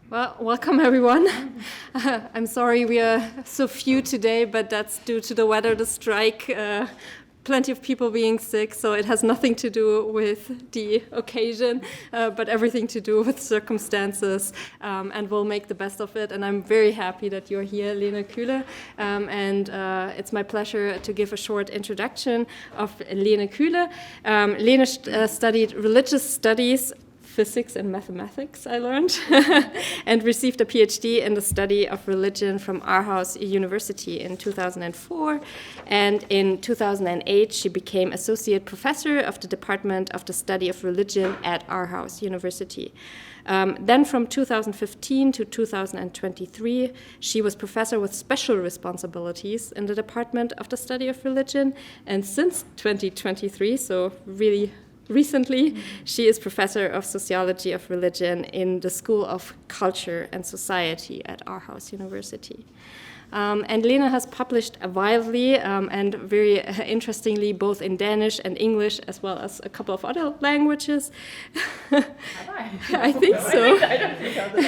Well, welcome everyone. I'm sorry we are so few today, but that's due to the weather, the strike, plenty of people being sick, so it has nothing to do with the occasion, but everything to do with circumstances, and we'll make the best of it. And I'm very happy that you're here, Lene, Kühle, and it's my pleasure to give a short introduction of Lene Kühle. Lene studied religious studies, physics and mathematics, I learned, and received a PhD in the study of religion from Aarhus University in 2004. And in 2008, she became associate professor of the Department of the Study of Religion at Aarhus University. Then from 2015 to 2023, she was professor with special responsibilities in the Department of the Study of Religion. And since 2023, so really recently, she is professor of sociology of religion in the School of Culture and Society at Aarhus University. And Lene has published widely and very interestingly both in Danish and English, as well as a couple of other languages. Have I? I think so. I don't think other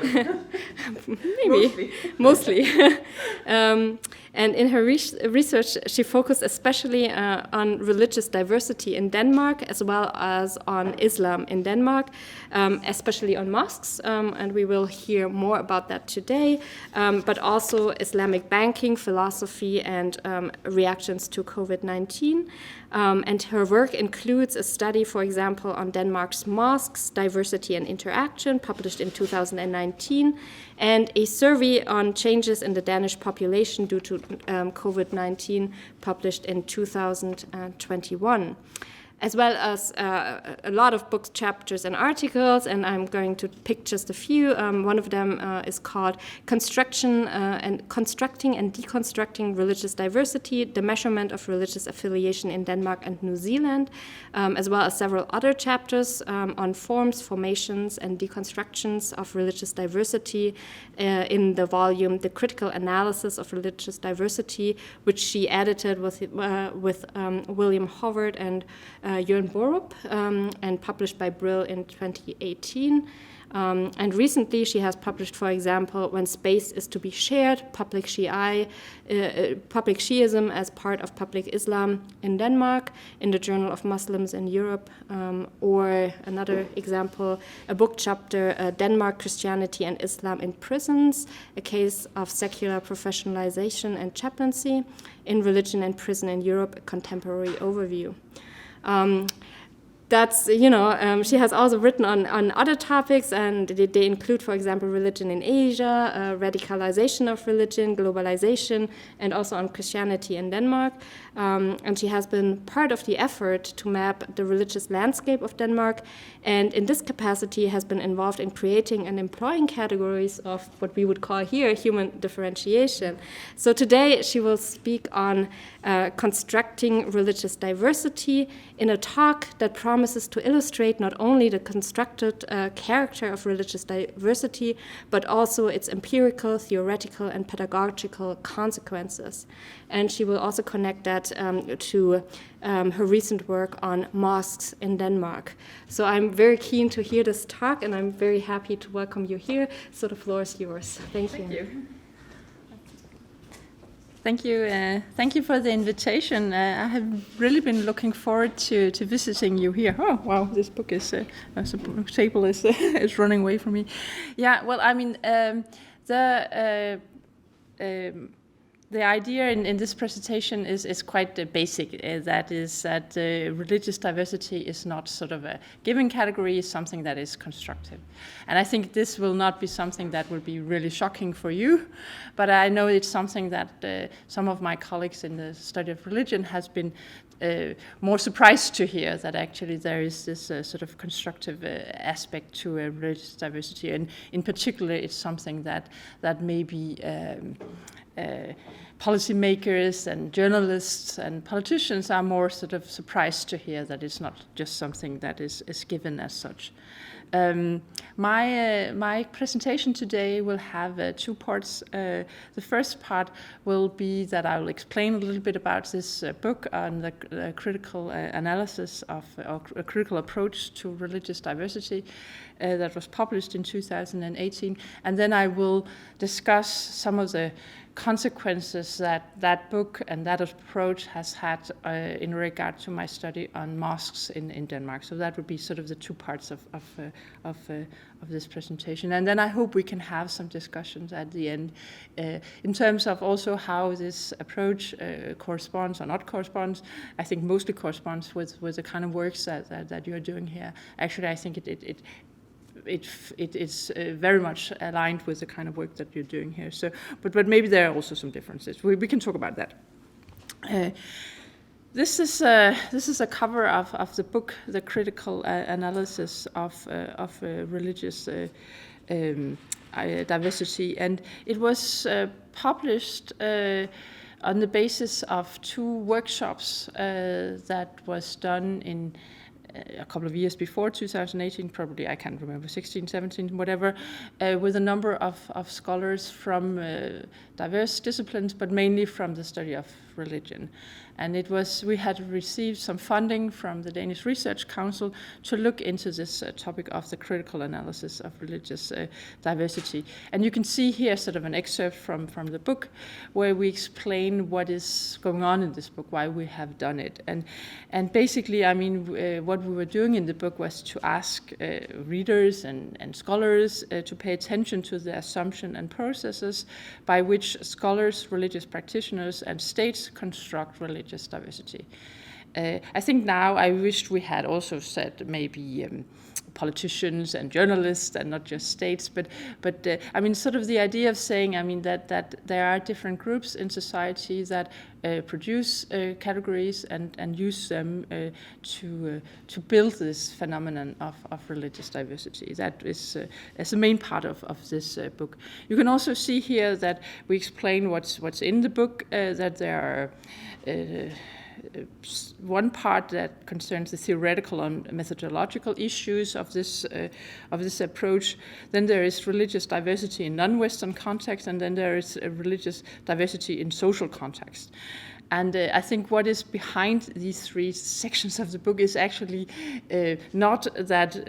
languages. Maybe. Mostly. And in her research, she focused especially on religious diversity in Denmark, as well as on Islam in Denmark, especially on mosques, and we will hear more about that today, but also Islamic banking, philosophy, and reactions to COVID-19. And her work includes a study, for example, on Denmark's mosques, diversity and interaction, published in 2019, and a survey on changes in the Danish population due to COVID-19, published in 2021. As well as a lot of books, chapters, and articles, and I'm going to pick just a few. One of them is called Constructing and Deconstructing Religious Diversity, the Measurement of Religious Affiliation in Denmark and New Zealand, as well as several other chapters on forms, formations, and deconstructions of religious diversity in the volume The Critical Analysis of Religious Diversity, which she edited with William Howard and Jørgen Borup, and published by Brill in 2018. And recently she has published, for example, When Space is to be Shared, Public Shiism as Part of Public Islam in Denmark, in the Journal of Muslims in Europe, or another example, a book chapter, Denmark, Christianity and Islam in Prisons, a case of secular professionalization and chaplaincy in religion and prison in Europe, a contemporary overview. She has also written on other topics, and they include, for example, religion in Asia, radicalization of religion, globalization, and also on Christianity in Denmark. And she has been part of the effort to map the religious landscape of Denmark, and in this capacity has been involved in creating and employing categories of what we would call here human differentiation. So today she will speak on constructing religious diversity in a talk that promises to illustrate not only the constructed character of religious diversity, but also its empirical, theoretical, and pedagogical consequences. And she will also connect that to her recent work on mosques in Denmark. So I'm very keen to hear this talk, and I'm very happy to welcome you here. So the floor is yours. Thank you. Thank you. Thank you for the invitation. I have really been looking forward to visiting you here. Oh, wow, this book is, table is running away from me. Yeah, well, I mean, the idea in this presentation is quite basic. That is that religious diversity is not sort of a given category, it's something that is constructive. And I think this will not be something that will be really shocking for you, but I know it's something that some of my colleagues in the study of religion has been more surprised to hear, that actually there is this sort of constructive aspect to religious diversity. And in particular, it's something that maybe policymakers and journalists and politicians are more sort of surprised to hear that it's not just something that is given as such. My presentation today will have 2 parts. The first part will be that I will explain a little bit about this book on the critical analysis of, or a critical approach to religious diversity that was published in 2018. And then I will discuss some of the consequences that book and that approach has had in regard to my study on mosques in Denmark. So that would be sort of the 2 parts of this presentation. And then I hope we can have some discussions at the end in terms of also how this approach corresponds or not corresponds. I think mostly corresponds with the kind of works that you're doing here. Actually, I think it is very much aligned with the kind of work that you're doing here. So, but maybe there are also some differences. We can talk about that. This is a cover of the book, The Critical Analysis of Religious Diversity, and it was published on the basis of 2 workshops that was done in a couple of years before 2018, probably, I can't remember, 16, 17, whatever, with a number of scholars from diverse disciplines, but mainly from the study of religion. And we had received some funding from the Danish Research Council to look into this topic of the critical analysis of religious diversity. And you can see here sort of an excerpt from the book where we explain what is going on in this book, why we have done it. And basically, I mean, what we were doing in the book was to ask readers and scholars to pay attention to the assumption and processes by which scholars, religious practitioners, and states construct religious diversity. I think now I wished we had also said maybe politicians and journalists and not just states, but I mean, sort of the idea of saying, I mean, that there are different groups in society that produce categories and use them to build this phenomenon of religious diversity. That is as the main part of this book. You can also see here that we explain what's in the book, that there are one part that concerns the theoretical and methodological issues of this approach. Then there is religious diversity in non-Western context, and then there is religious diversity in social context. And I think what is behind these 3 sections of the book is actually not that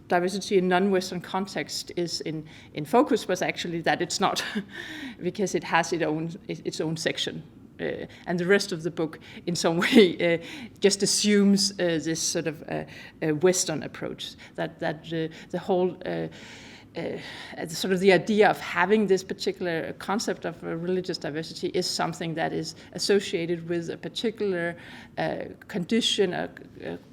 diversity in non-Western context is in focus, but actually that it's not, because it has its own section. And the rest of the book, in some way, just assumes this sort of Western approach, that the whole sort of the idea of having this particular concept of religious diversity is something that is associated with a particular condition, a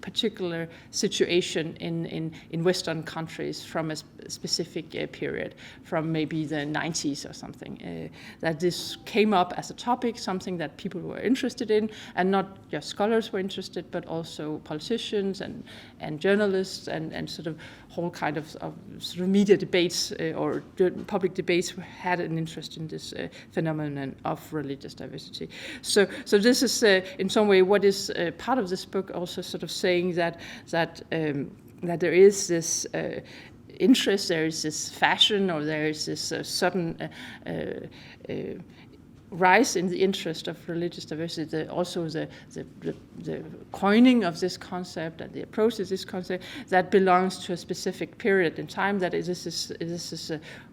particular situation in Western countries from a specific period, from maybe the 90s or something. That this came up as a topic, something that people were interested in, and not just scholars were interested, but also politicians and journalists and sort of whole kind of sort of media debates or public debates had an interest in this phenomenon of religious diversity. So this is in some way what is part of this book, also sort of saying that there is this interest, there is this fashion, or there is this sudden rise in the interest of religious diversity, also the coining of this concept and the approach to this concept that belongs to a specific period in time, that this is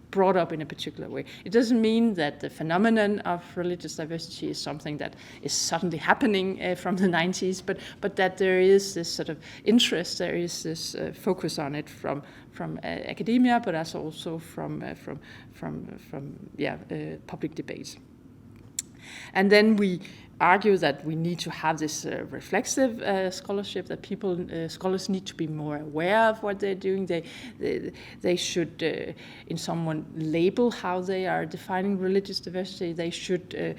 brought up in a particular way. It doesn't mean that the phenomenon of religious diversity is something that is suddenly happening from the 90s, but that there is this sort of interest, there is this focus on it from academia, but also from public debates. And then we argue that we need to have this reflexive scholarship, that scholars need to be more aware of what they're doing. They should, in someone, label how they are defining religious diversity. They should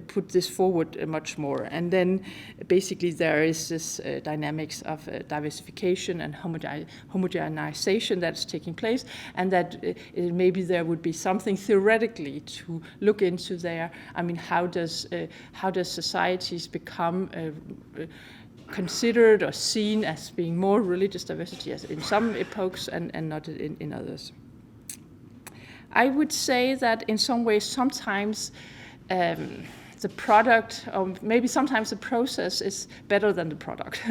put this forward much more. And then basically there is this dynamics of diversification and homogenization that's taking place, and that maybe there would be something theoretically to look into there. I mean, how does societies become considered or seen as being more religious diversity as in some epochs and not in others? I would say that in some ways sometimes the product, or maybe sometimes the process, is better than the product.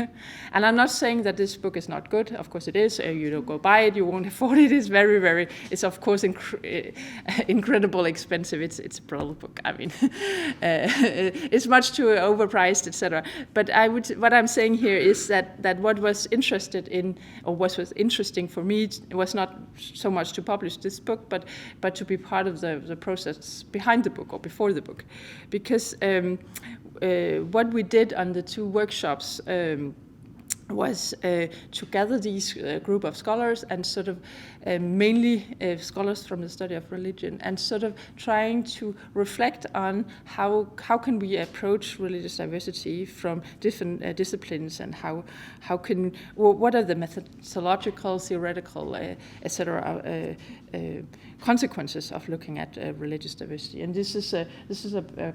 And I'm not saying that this book is not good. Of course it is. You don't go buy it, you won't afford it. It's very, it's of course incredibly expensive. It's a brilliant book. I mean, it's much too overpriced, etc. But what I'm saying here is that what was interested in, or what was interesting for me, was not so much to publish this book, but to be part of the process behind the book or before the book, because what we did on the 2 workshops was to gather these group of scholars, and sort of mainly scholars from the study of religion, and sort of trying to reflect on how can we approach religious diversity from different disciplines, and what are the methodological, theoretical, etc. Consequences of looking at religious diversity. And this is a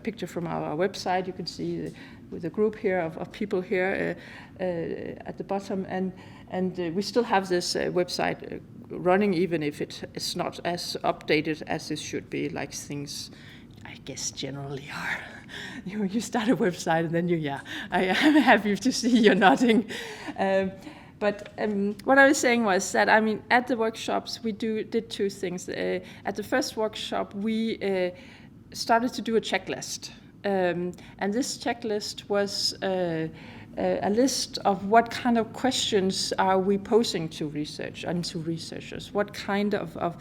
picture from our website. You can see with a group here of people here at the bottom, and we still have this website running, even if it is not as updated as it should be, like things, I guess, generally are. You start a website and then I'm happy to see you nodding. But what I was saying was that, I mean, at the workshops we did 2 things. At the first workshop we started to do a checklist. And this checklist was a list of what kind of questions are we posing to research and to researchers. What kind of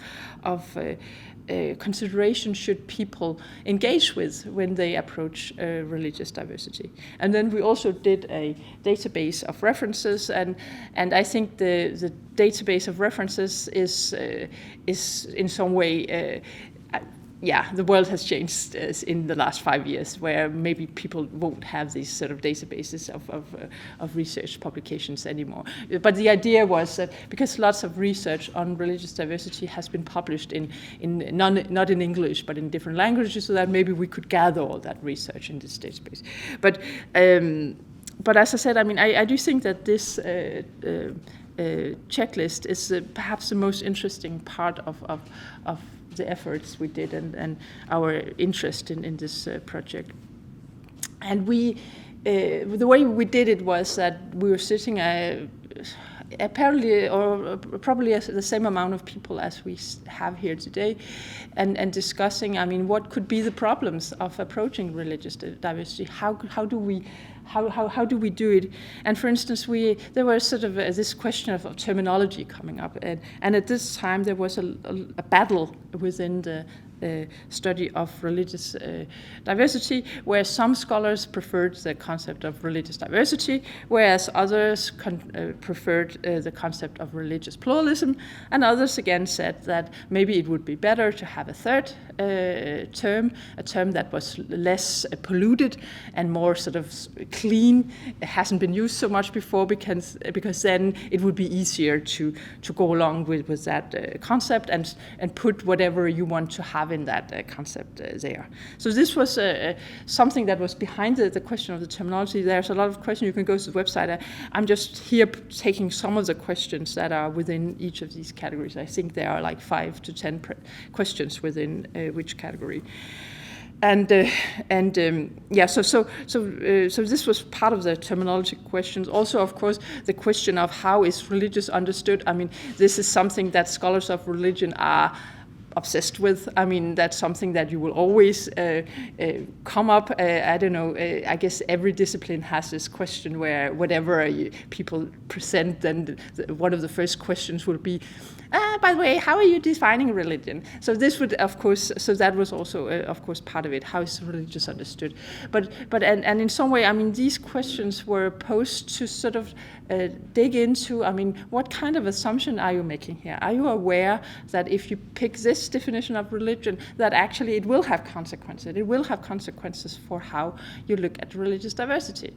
consideration should people engage with when they approach religious diversity? And then we also did a database of references, and I think the database of references is in some way the world has changed in the last 5 years, where maybe people won't have these sort of databases of research publications anymore. But the idea was that because lots of research on religious diversity has been published in not in English, but in different languages, so that maybe we could gather all that research in this database. But as I said, I mean, I do think that this checklist is perhaps the most interesting part of the efforts we did and our interest in this project. And the way we did it was that we were sitting apparently, or probably the same amount of people as we have here today, and discussing, I mean, what could be the problems of approaching religious diversity? How do we do it? And for instance, there was sort of this question of terminology coming up, and at this time there was a battle within the study of religious diversity, where some scholars preferred the concept of religious diversity, whereas others preferred the concept of religious pluralism, and others again said that maybe it would be better to have a third term, a term that was less polluted and more sort of clean. It hasn't been used so much before because then it would be easier to go along with that concept and put whatever you want to have in that concept there. So this was something that was behind the question of the terminology. There's a lot of questions. You can go to the website. I'm just here taking some of the questions that are within each of these categories. I think there are like 5 to 10 questions within which category. So this was part of the terminology questions. Also, of course, the question of how is religious understood. I mean, this is something that scholars of religion are obsessed with. I mean, that's something that you will always come up. I don't know. I guess every discipline has this question where whatever people present, then one of the first questions will be, by the way, how are you defining religion? So this would, of course, so that was also, of course, part of it. How is religious understood? But in some way, I mean, these questions were posed to sort of dig into, I mean, what kind of assumption are you making here? Are you aware that if you pick this definition of religion, that actually it will have consequences? It will have consequences for how you look at religious diversity.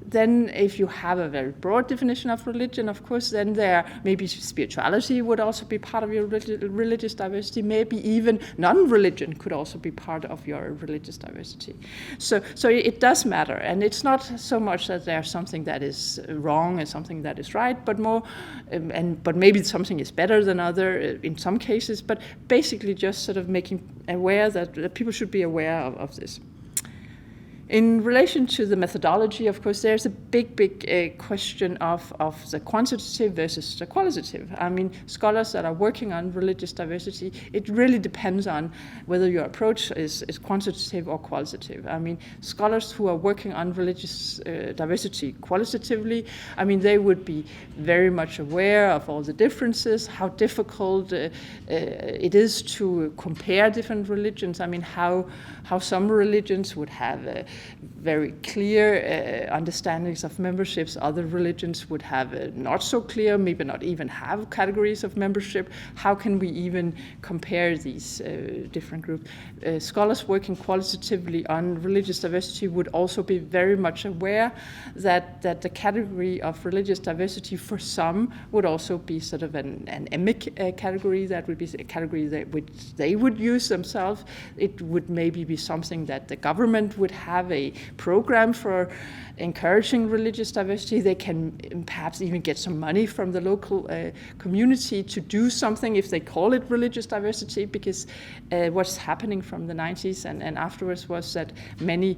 Then if you have a very broad definition of religion, of course, then there maybe spirituality would also be part of your religious diversity. Maybe even non-religion could also be part of your religious diversity. So it does matter, and it's not so much that there's something that is wrong and something that is right, but more, but maybe something is better than other in some cases. But basically, just sort of making aware that people should be aware of this. In relation to the methodology, of course, there's a big question of the quantitative versus the qualitative. I mean, scholars that are working on religious diversity, it really depends on whether your approach is quantitative or qualitative. I mean, scholars who are working on religious diversity qualitatively, I mean, they would be very much aware of all the differences, how difficult it is to compare different religions. I mean, how some religions would have very clear understandings of memberships. Other religions would have not so clear, maybe not even have categories of membership. How can we even compare these different groups? Scholars working qualitatively on religious diversity would also be very much aware that the category of religious diversity for some would also be sort of an emic category. That would be a category which they would use themselves. It would maybe be something that the government would have a program for encouraging religious diversity. They can perhaps even get some money from the local community to do something if they call it religious diversity, because what's happening from the 90s and afterwards was that many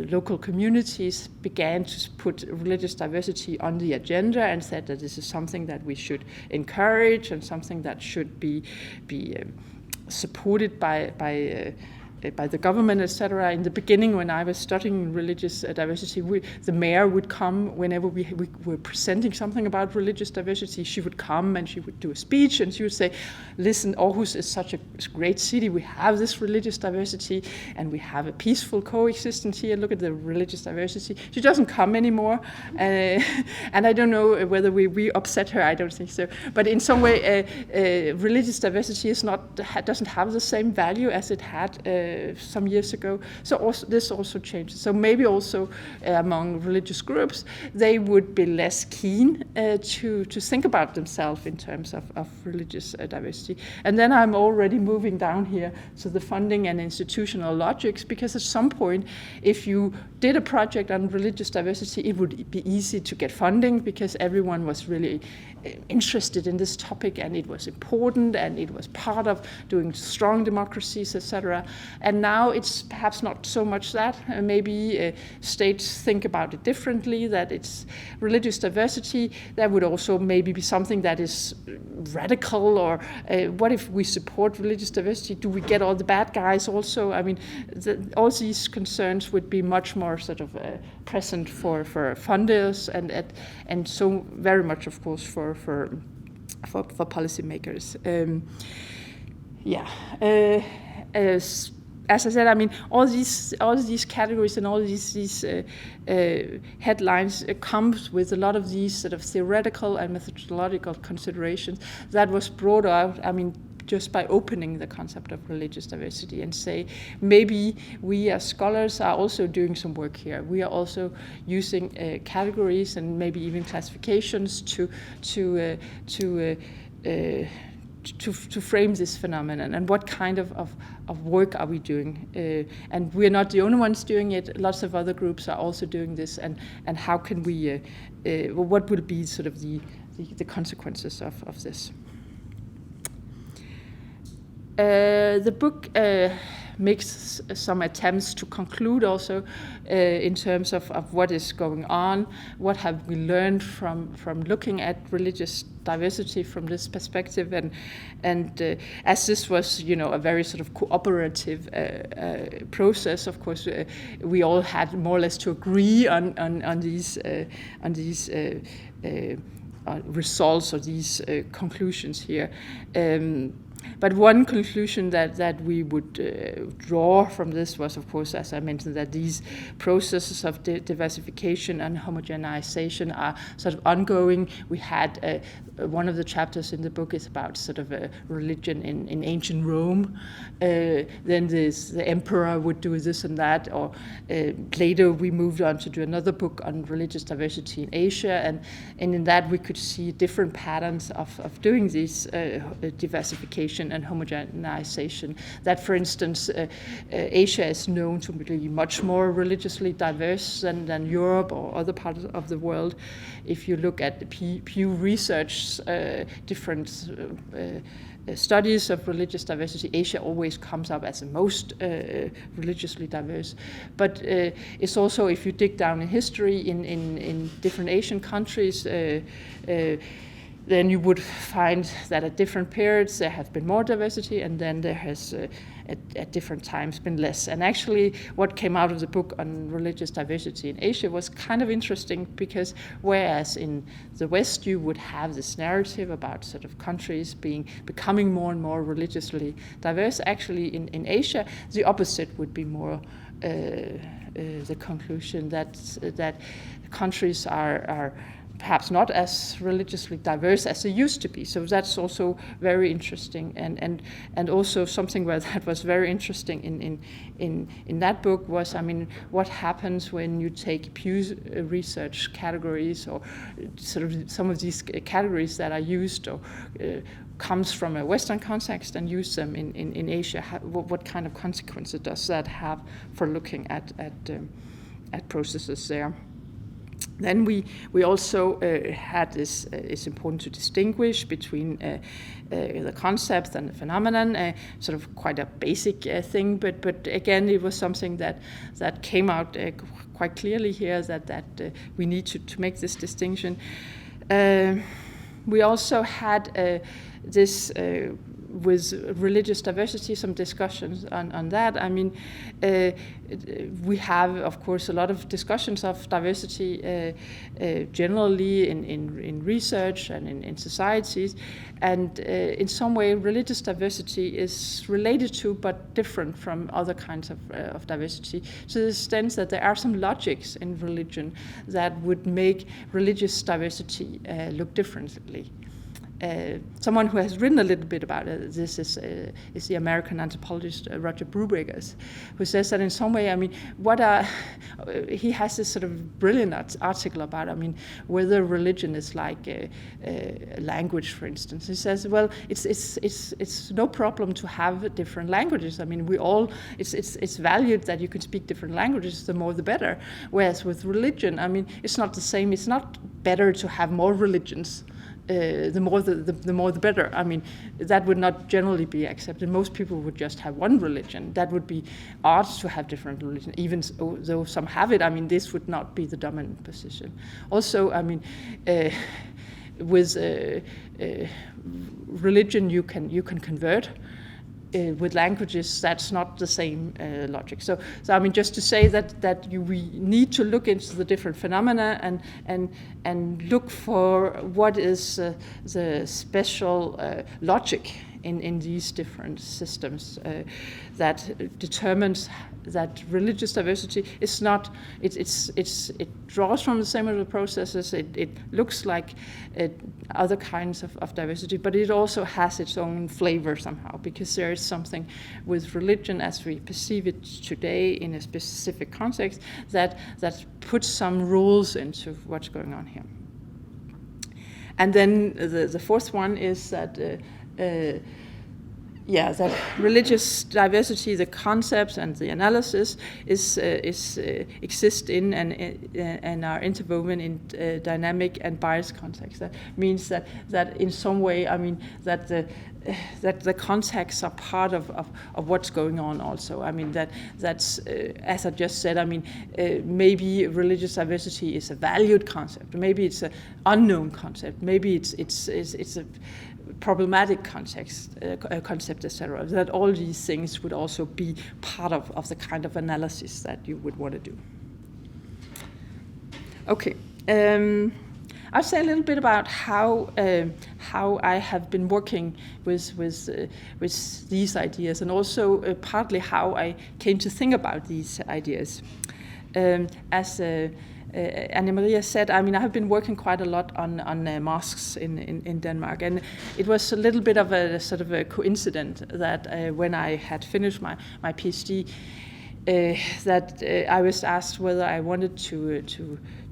local communities began to put religious diversity on the agenda and said that this is something that we should encourage and something that should be supported by the government, etc. In the beginning, when I was studying religious diversity, the mayor would come whenever we were presenting something about religious diversity. She would come and she would do a speech and she would say, listen, Aarhus is such a great city. We have this religious diversity and we have a peaceful coexistence here. Look at the religious diversity. She doesn't come anymore. And I don't know whether we upset her. I don't think so. But in some way, religious diversity doesn't have the same value as it had some years ago. So this also changes. So maybe also among religious groups, they would be less keen to think about themselves in terms of religious diversity. And then I'm already moving down here to the funding and institutional logics, because at some point, if you did a project on religious diversity, it would be easy to get funding because everyone was really interested in this topic and it was important and it was part of doing strong democracies, etc. And now it's perhaps not so much that. Maybe states think about it differently, that it's religious diversity. That would also maybe be something that is radical, or what if we support religious diversity? Do we get all the bad guys also? I mean, all these concerns would be much more sort of present for funders and so very much, of course, for policymakers. As I said, I mean, all these categories and all these headlines comes with a lot of these sort of theoretical and methodological considerations that was brought out, I mean, just by opening the concept of religious diversity and say, maybe we as scholars are also doing some work here. We are also using categories and maybe even classifications to frame this phenomenon, and what kind of work are we doing? And we're not the only ones doing it. Lots of other groups are also doing this, and how can we, what will be sort of the consequences of this? The book makes some attempts to conclude also in terms of what is going on, what have we learned from looking at religious diversity from this perspective, and as this was, you know, a very sort of cooperative process. Of course, we all had more or less to agree on these results or these conclusions here. But one conclusion that we would draw from this was, of course, as I mentioned, that these processes of diversification and homogenization are sort of ongoing. We had one of the chapters in the book is about sort of a religion in ancient Rome. Then the emperor would do this and that, or later we moved on to do another book on religious diversity in Asia, and in that we could see different patterns of doing this diversification and homogenization. That, for instance, Asia is known to be much more religiously diverse than Europe or other parts of the world. If you look at the Pew Research, different studies of religious diversity, Asia always comes up as the most religiously diverse. But it's also, if you dig down in history in different Asian countries, then you would find that at different periods there have been more diversity, and then there has at different times been less. And actually what came out of the book on religious diversity in Asia was kind of interesting, because whereas in the West you would have this narrative about sort of countries becoming more and more religiously diverse, actually in Asia the opposite would be more the conclusion that countries are perhaps not as religiously diverse as they used to be. So that's also very interesting, and also something that was very interesting in that book was, I mean, what happens when you take Pew Research categories, or sort of some of these categories that are used or comes from a Western context, and use them in Asia. What kind of consequences does that have for looking at processes there? Then we also had this, it's important to distinguish between the concept and the phenomenon, sort of quite a basic thing, but again it was something that came out quite clearly here, that we need to make this distinction. We also had this with religious diversity, some discussions on that. I mean, we have, of course, a lot of discussions of diversity generally in research and in societies, and in some way religious diversity is related to but different from other kinds of diversity, to the extent that there are some logics in religion that would make religious diversity look differently. Someone who has written a little bit about this is the American anthropologist Roger Brubaker, who says that in some way, I mean, he has this sort of brilliant article about, I mean, whether religion is like a language, for instance. He says, well, it's no problem to have different languages. I mean, it's valued that you can speak different languages. The more, the better. Whereas with religion, I mean, it's not the same. It's not better to have more religions. The more the better. I mean, that would not generally be accepted. Most people would just have one religion. That would be odd to have different religions, even though some have it. I mean, this would not be the dominant position. Also, I mean, with religion, you can convert. With languages, that's not the same logic. So I mean, just to say that we need to look into the different phenomena and look for what is the special logic in these different systems that determines that religious diversity is not. It draws from the same of the processes. It looks like other kinds of diversity, but it also has its own flavor somehow, because there is something with religion as we perceive it today in a specific context that puts some rules into what's going on here. And then the fourth one is that that religious diversity, the concepts and the analysis exist in and are interwoven in dynamic and biased contexts. That means that in some way, I mean, that the contexts are part of what's going on also. I mean, that's as I just said, I mean, maybe religious diversity is a valued concept, maybe it's an unknown concept, maybe it's a problematic concept, etc. That all these things would also be part of the kind of analysis that you would want to do. Okay. I'll say a little bit about how I have been working with these ideas, and also partly how I came to think about these ideas. As Anne-Maria said, I mean, I have been working quite a lot on mosques in Denmark, and it was a little bit of a sort of a coincidence that when I had finished my PhD, that I was asked whether I wanted to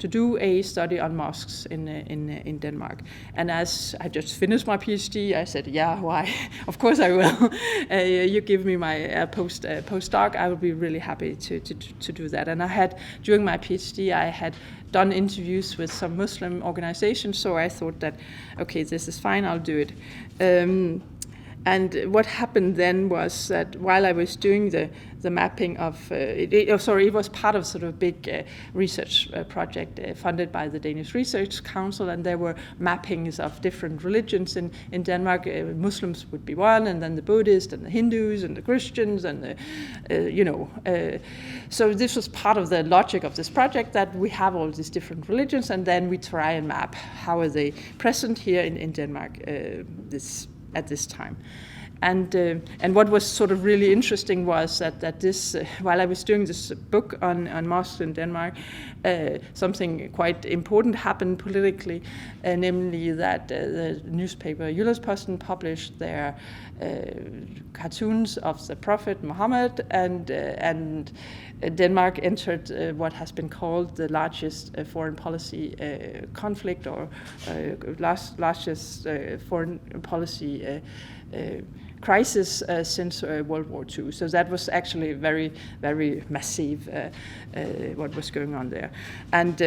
do a study on mosques in Denmark. And as I just finished my PhD, I said, yeah, why? Of course I will. You give me my postdoc, I will be really happy to do that. And I had, during my PhD, I had done interviews with some Muslim organizations, so I thought that, okay, this is fine, I'll do it. And what happened then was that while I was doing the mapping of, it was part of sort of a big research project funded by the Danish Research Council, and there were mappings of different religions in Denmark. Muslims would be one, and then the Buddhists, and the Hindus, and the Christians, and so this was part of the logic of this project, that we have all these different religions, and then we try and map how are they present here in Denmark at this time. And what was sort of really interesting was that this, while I was doing this book on mosques in Denmark, something quite important happened politically, namely that the newspaper Jyllands-Posten published their cartoons of the Prophet Muhammad, and Denmark entered what has been called the largest foreign policy conflict, or largest foreign policy crisis since World War II. So that was actually very, very massive, what was going on there. And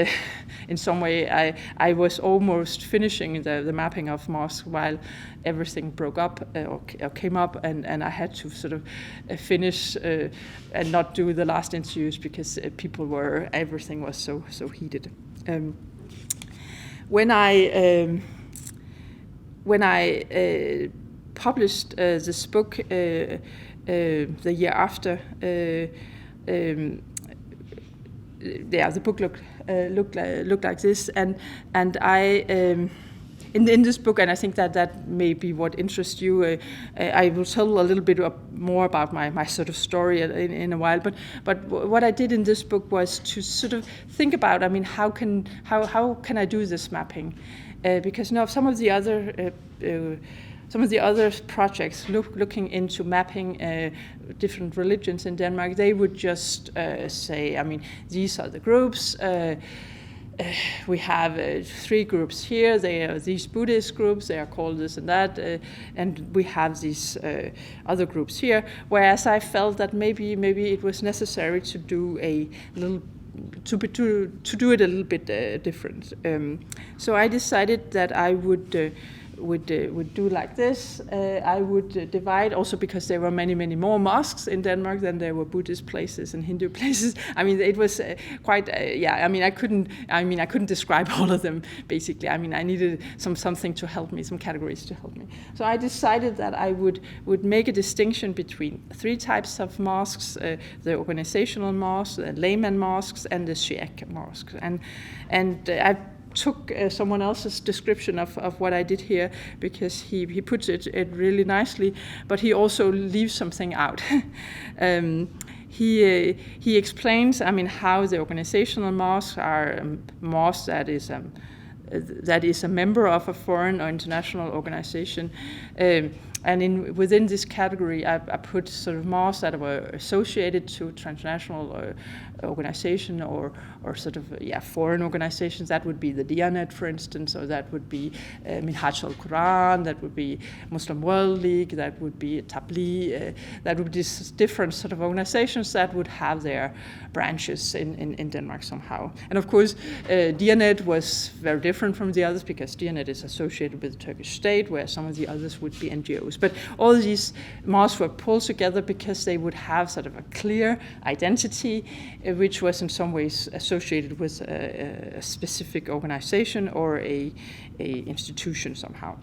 in some way, I was almost finishing the mapping of mosques while everything broke up or came up, and I had to sort of finish and not do the last interviews because everything was so heated. When I published this book the year after, the book looked like this, and I in this book, and I think that may be what interests you. I will tell a little bit more about my sort of story in a while. But what I did in this book was to sort of think about, I mean, how can I do this mapping? Because some of the other projects looking into mapping different religions in Denmark, they would just say, I mean, these are the groups. We have 3 groups here. They are these Buddhist groups. They are called this and that, and we have these other groups here. Whereas I felt that maybe it was necessary to do a little. To do it a little bit different. So I decided that I would do like this. I would divide, also because there were many more mosques in Denmark than there were Buddhist places and Hindu places. I mean, it was quite I mean, I couldn't describe all of them basically. I mean, I needed something to help me, some categories to help me. So I decided that I would make a distinction between 3 types of mosques: the organizational mosques, the layman mosques, and the sheikh mosques. And I took someone else's description of what I did here, because he puts it really nicely, but he also leaves something out. He explains, I mean, how the organizational mosques are mosques that is a member of a foreign or international organization. And within this category, I put sort of mosques that were associated to transnational organization or sort of foreign organizations. That would be the Diyanet, for instance, or that would be Minhaj al-Quran, that would be Muslim World League, that would be Tabligh, that would be these different sort of organizations that would have their branches in Denmark somehow. And of course, Diyanet was very different from the others, because Diyanet is associated with the Turkish state, where some of the others would be NGOs. But all these mosques were pulled together because they would have sort of a clear identity, which was in some ways associated with a specific organization or a institution somehow.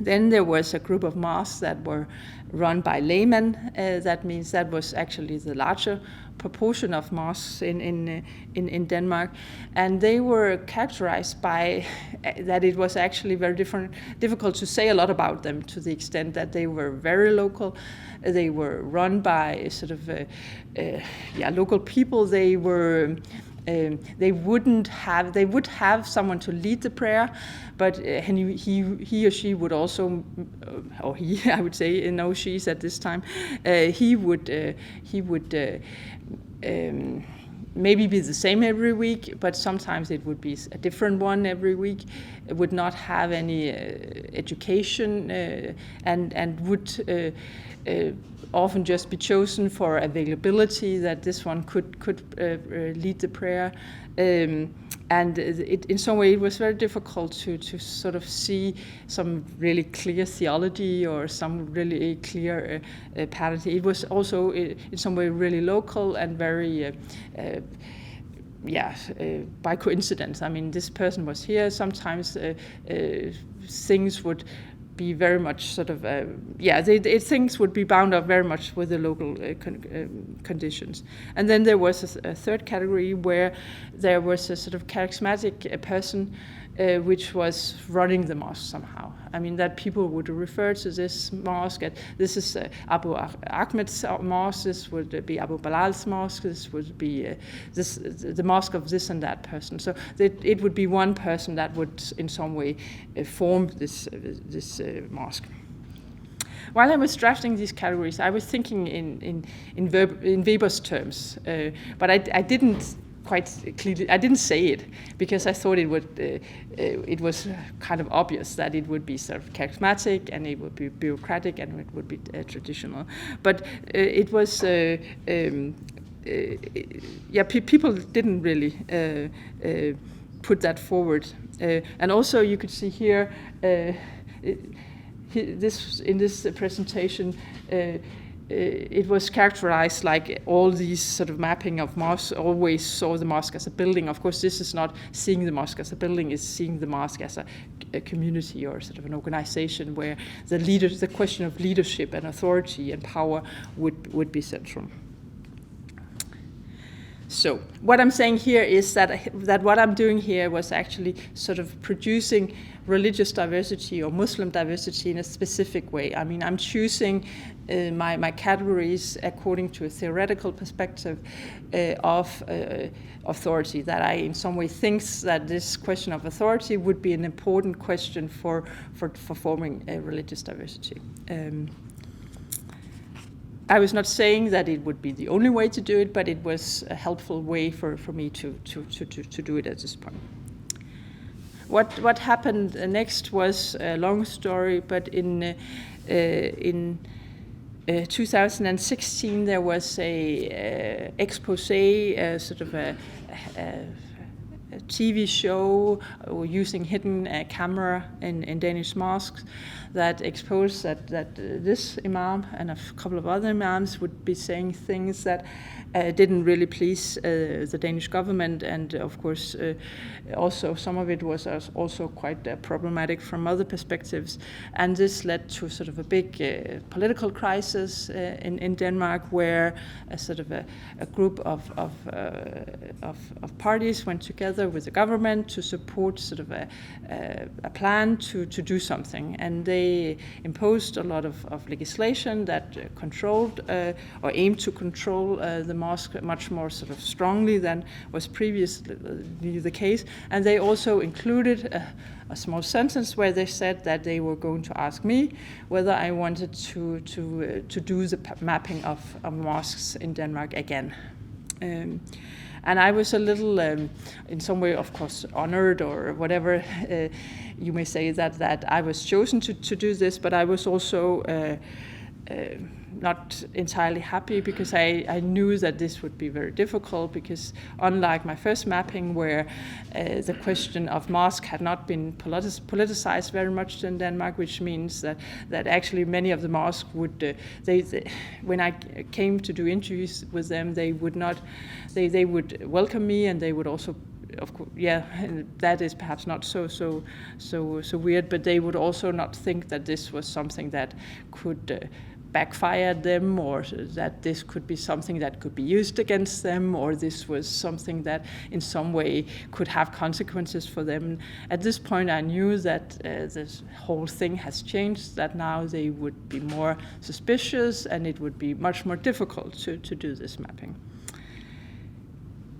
Then there was a group of mosques that were run by laymen. That means that was actually the larger proportion of mosques in Denmark, and they were characterized by that it was actually very difficult to say a lot about them, to the extent that they were very local. They were run by sort of local people. They were. They would have someone to lead the prayer, but he or she would also, or he, I would say, no, she's at this time, he would maybe be the same every week, but sometimes it would be a different one every week. It would not have any education and would often just be chosen for availability, that this one could lead the prayer. And in some way it was very difficult to sort of see some really clear theology or some really clear pattern. It was also in some way really local and very by coincidence. I mean, this person was here. Sometimes things would be very much sort of things would be bound up very much with the local conditions. And then there was a third category where there was a sort of charismatic person which was running the mosque somehow. I mean, that people would refer to this mosque. This is Abu Ahmed's mosque. This would be Abu Balal's mosque. This would be the mosque of this and that person. So it would be one person that would, in some way, form this mosque. While I was drafting these categories, I was thinking in Weber's terms, but I didn't quite clearly. I didn't say it because I thought it was kind of obvious that it would be sort of charismatic and it would be bureaucratic and it would be traditional. But it was people didn't really put that forward. And also you could see here in this presentation. It was characterized like all these sort of mapping of mosques always saw the mosque as a building. Of course, this is not seeing the mosque as a building, it's seeing the mosque as a community or sort of an organization where the question of leadership and authority and power would be central. So what I'm saying here is that what I'm doing here was actually sort of producing religious diversity or Muslim diversity in a specific way. I mean, I'm choosing my categories according to a theoretical perspective of authority, that I in some way thinks that this question of authority would be an important question for forming a religious diversity. I was not saying that it would be the only way to do it, but it was a helpful way for me to do it at this point. What happened next was a long story, but in 2016 there was a expose, sort of a TV show using hidden camera in Danish mosques that exposed that this imam and a couple of other imams would be saying things that didn't really please the Danish government, and of course also some of it was also quite problematic from other perspectives, and this led to sort of a big political crisis in Denmark, where a sort of a group of parties went together with the government to support sort of a plan to do something, and they imposed a lot of legislation that controlled or aimed to control the mosque much more sort of strongly than was previously the case. And they also included a small sentence where they said that they were going to ask me whether I wanted to do the mapping of mosques in Denmark again. And I was a little, in some way, of course, honored or whatever you may say that I was chosen to do this, but I was also not entirely happy, because I knew that this would be very difficult, because unlike my first mapping, where the question of mosque had not been politicized very much in Denmark, which means that actually many of the mosques would, when I came to do interviews with them, they would welcome me, and they would also of course, yeah, that is perhaps not so weird, but they would also not think that this was something that could backfire them, or that this could be something that could be used against them, or this was something that in some way could have consequences for them. At this point, I knew that this whole thing has changed, that now they would be more suspicious and it would be much more difficult to do this mapping.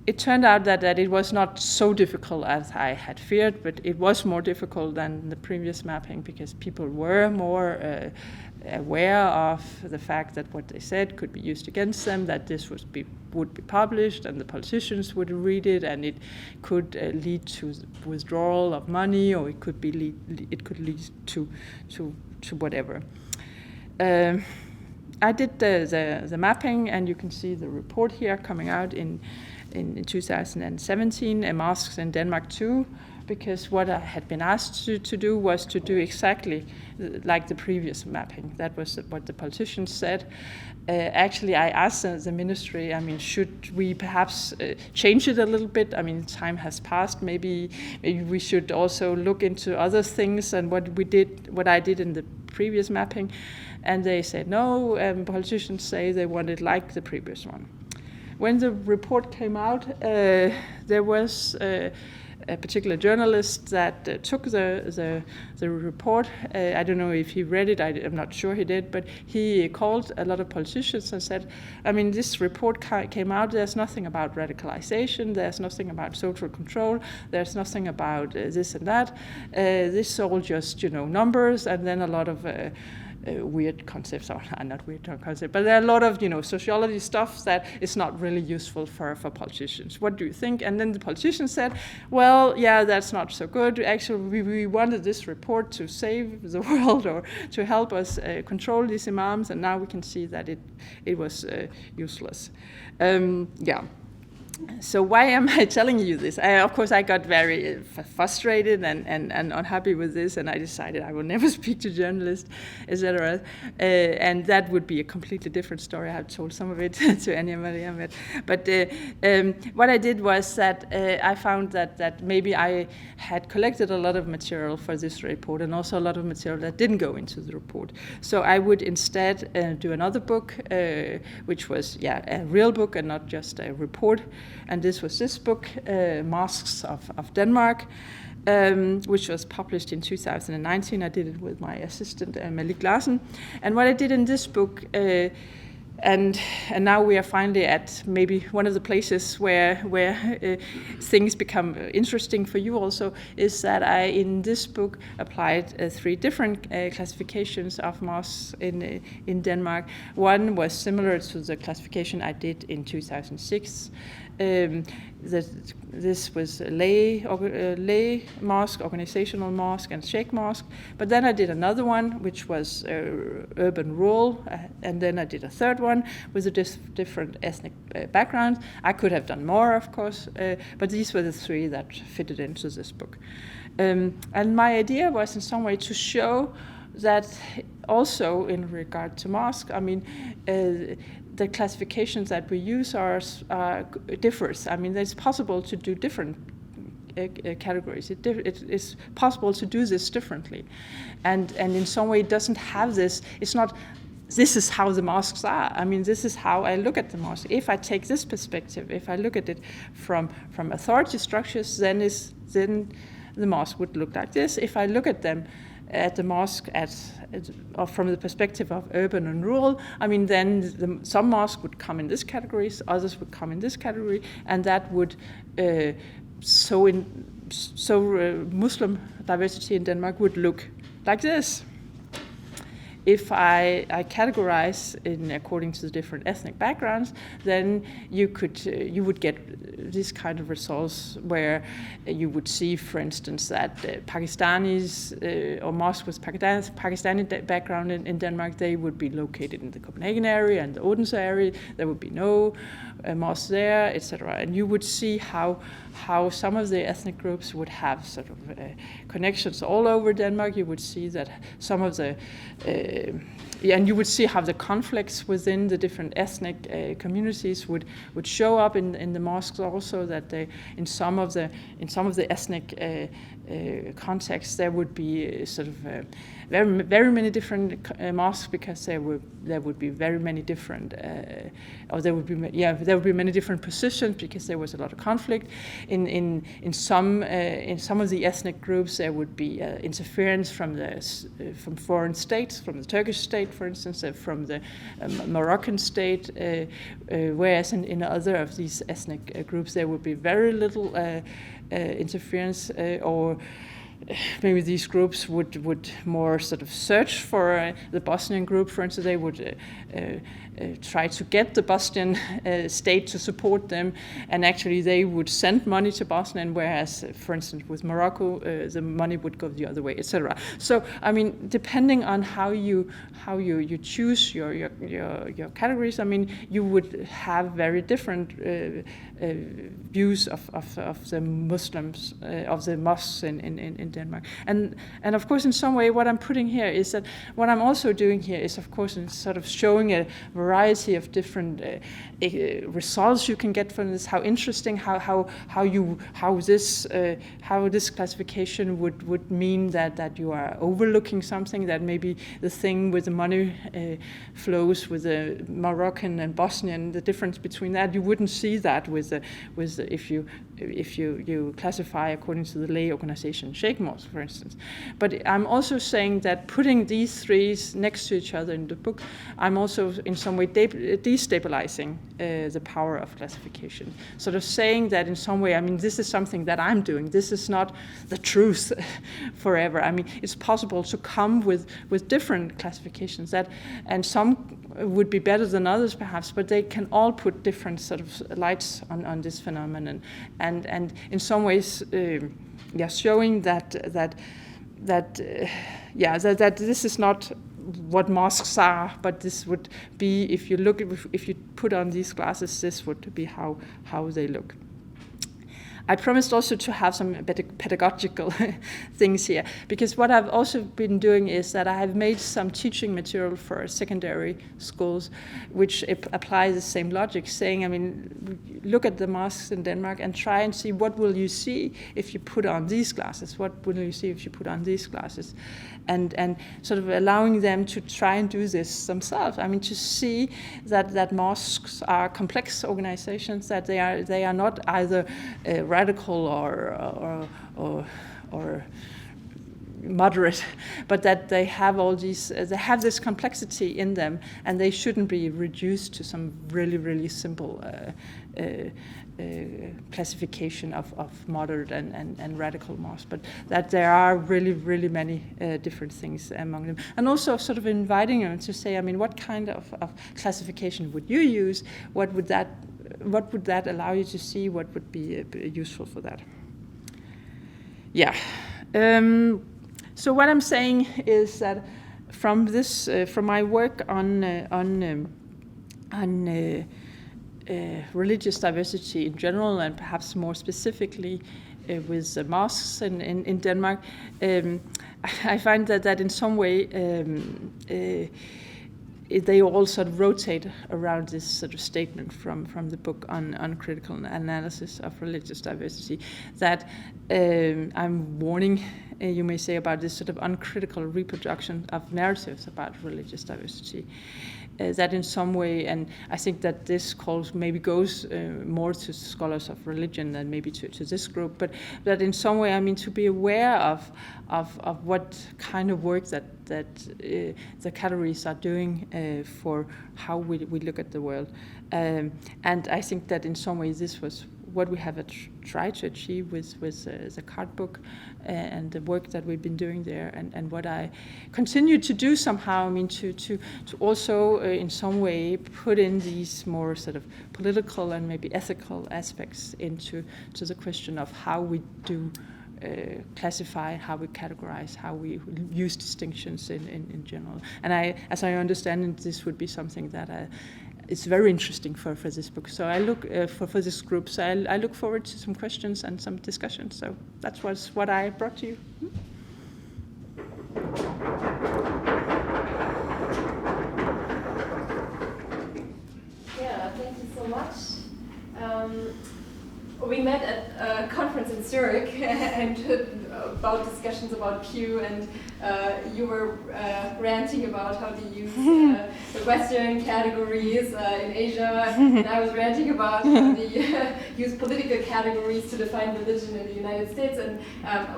It turned out that it was not so difficult as I had feared, but it was more difficult than the previous mapping because people were more aware of the fact that what they said could be used against them, that this would be published and the politicians would read it, and it could lead to withdrawal of money, or it could lead to whatever. I did the mapping, and you can see the report here coming out in 2017, mosques in Denmark too, because what I had been asked to do was to do exactly like the previous mapping. That was what the politicians said. Actually, I asked the ministry, should we perhaps change it a little bit? Time has passed. Maybe we should also look into other things and what I did in the previous mapping. And they said, no, politicians say they want it like the previous one. When the report came out, there was a particular journalist that took the report. I don't know if he read it, I'm not sure he did, but he called a lot of politicians and said, this report came out, there's nothing about radicalization, there's nothing about social control, there's nothing about this and that. This is all just, numbers, and then a lot of weird concepts, or not weird concepts, but there are a lot of sociology stuff that is not really useful for politicians. What do you think? And then the politicians said, well, yeah, that's not so good. Actually, we wanted this report to save the world or to help us control these imams, and now we can see that it was useless. So why am I telling you this? Of course, I got very frustrated and unhappy with this, and I decided I will never speak to journalists, etc. And that would be a completely different story. I have told some of it to anybody I met. But what I did was that I found that maybe I had collected a lot of material for this report, and also a lot of material that didn't go into the report. So I would instead do another book, which was a real book and not just a report. And this was this book, Mosques of Denmark, which was published in 2019. I did it with my assistant, Malik Larsen. And what I did in this book, and now we are finally at maybe one of the places where things become interesting for you also, is that I, in this book, applied 3 different classifications of mosques in Denmark. One was similar to the classification I did in 2006. This was lay mosque, organizational mosque, and sheikh mosque. But then I did another one, which was urban rural, and then I did a third one with a different ethnic background. I could have done more, of course, but these were the 3 that fitted into this book. And my idea was in some way to show that also in regard to mosque, the classifications that we use differs. It's possible to do different categories. It's possible to do this differently, and in some way it doesn't have this. It's not. This is how the mosques are. This is how I look at the mosque. If I take this perspective, if I look at it from authority structures, then the mosque would look like this. If I look at them at the mosque or from the perspective of urban and rural, then some mosques would come in this category, others would come in this category, and that would Muslim diversity in Denmark would look like this. If I categorize according to the different ethnic backgrounds, then you would get this kind of results where you would see, for instance, that Pakistanis or mosques with Pakistani background in Denmark, they would be located in the Copenhagen area and the Odense area. There would be no mosques there, etc. And you would see how how some of the ethnic groups would have sort of connections all over Denmark. You would see that some of the and you would see how the conflicts within the different ethnic communities would show up in the mosques also, that they, in some of the ethnic contexts there would be sort of very many different mosques, because there would be very many different or there would be many different positions, because there was a lot of conflict in some of the ethnic groups. There would be interference from foreign states, from the Turkish state, for instance, from the Moroccan state, whereas in other of these ethnic groups there would be very little interference, or maybe these groups would more sort of search for the Bosnian group, for instance. They would try to get the Bosnian state to support them, and actually they would send money to Bosnia, whereas, for instance, with Morocco, the money would go the other way, etc. So, I mean, depending on how you choose your categories, I mean, you would have very different views of the Muslims, of the mosques in Denmark. And of course, in some way, what I'm putting here is that what I'm also doing here is, of course, in sort of showing a variety of different results you can get from this. How interesting, how this classification would mean that you are overlooking something, that maybe the thing with the money flows with the Moroccan and Bosnian, the difference between that, you wouldn't see that if you classify according to the lay organization Sheikh Mosque, for instance. But I'm also saying that putting these three next to each other in the book, I'm also in some way destabilizing the power of classification. Sort of saying that in some way, I mean, this is something that I'm doing. This is not the truth forever. I mean, it's possible to come with different classifications and some would be better than others perhaps, but they can all put different sort of lights on this phenomenon, and in some ways, showing that this is not what mosques are, but this would be, if you put on these glasses, this would be how they look. I promised also to have some pedagogical things here, because what I've also been doing is that I have made some teaching material for secondary schools, which apply the same logic, saying, I mean, look at the mosques in Denmark and try and see what will you see if you put on these glasses, what will you see if you put on these glasses, and sort of allowing them to try and do this themselves. I mean, to see that mosques are complex organizations, that they are not either radical or moderate, but that they have all these, they have this complexity in them, and they shouldn't be reduced to some really simple classification of moderate and radical mosques, but that there are really many different things among them, and also sort of inviting them to say, I mean, what kind of classification would you use? What would that allow you to see? What would be useful for that? Yeah. So what I'm saying is that from my work on religious diversity in general, and perhaps more specifically with the mosques in Denmark, I find that in some way they all sort of rotate around this sort of statement from the book on critical analysis of religious diversity, that I'm warning, you may say, about this sort of uncritical reproduction of narratives about religious diversity. That in some way, and I think that this maybe goes more to scholars of religion than maybe to this group, but that in some way, I mean, to be aware of what kind of work that the categories are doing for how we look at the world. And I think that in some ways this was what we have tried to achieve with the card book and the work that we've been doing there, and what I continue to do somehow. I mean, to also in some way put in these more sort of political and maybe ethical aspects into the question of how we do classify, how we categorize, how we use distinctions in general. And as I understand it, this would be something that it's very interesting for this book. So I look for this group. So I look forward to some questions and some discussions. So that was what I brought to you. Yeah, thank you so much. We met at a conference in Zurich and about discussions about Q, and you were ranting about how to use the Western categories in Asia, and I was ranting about how to use political categories to define religion in the United States, and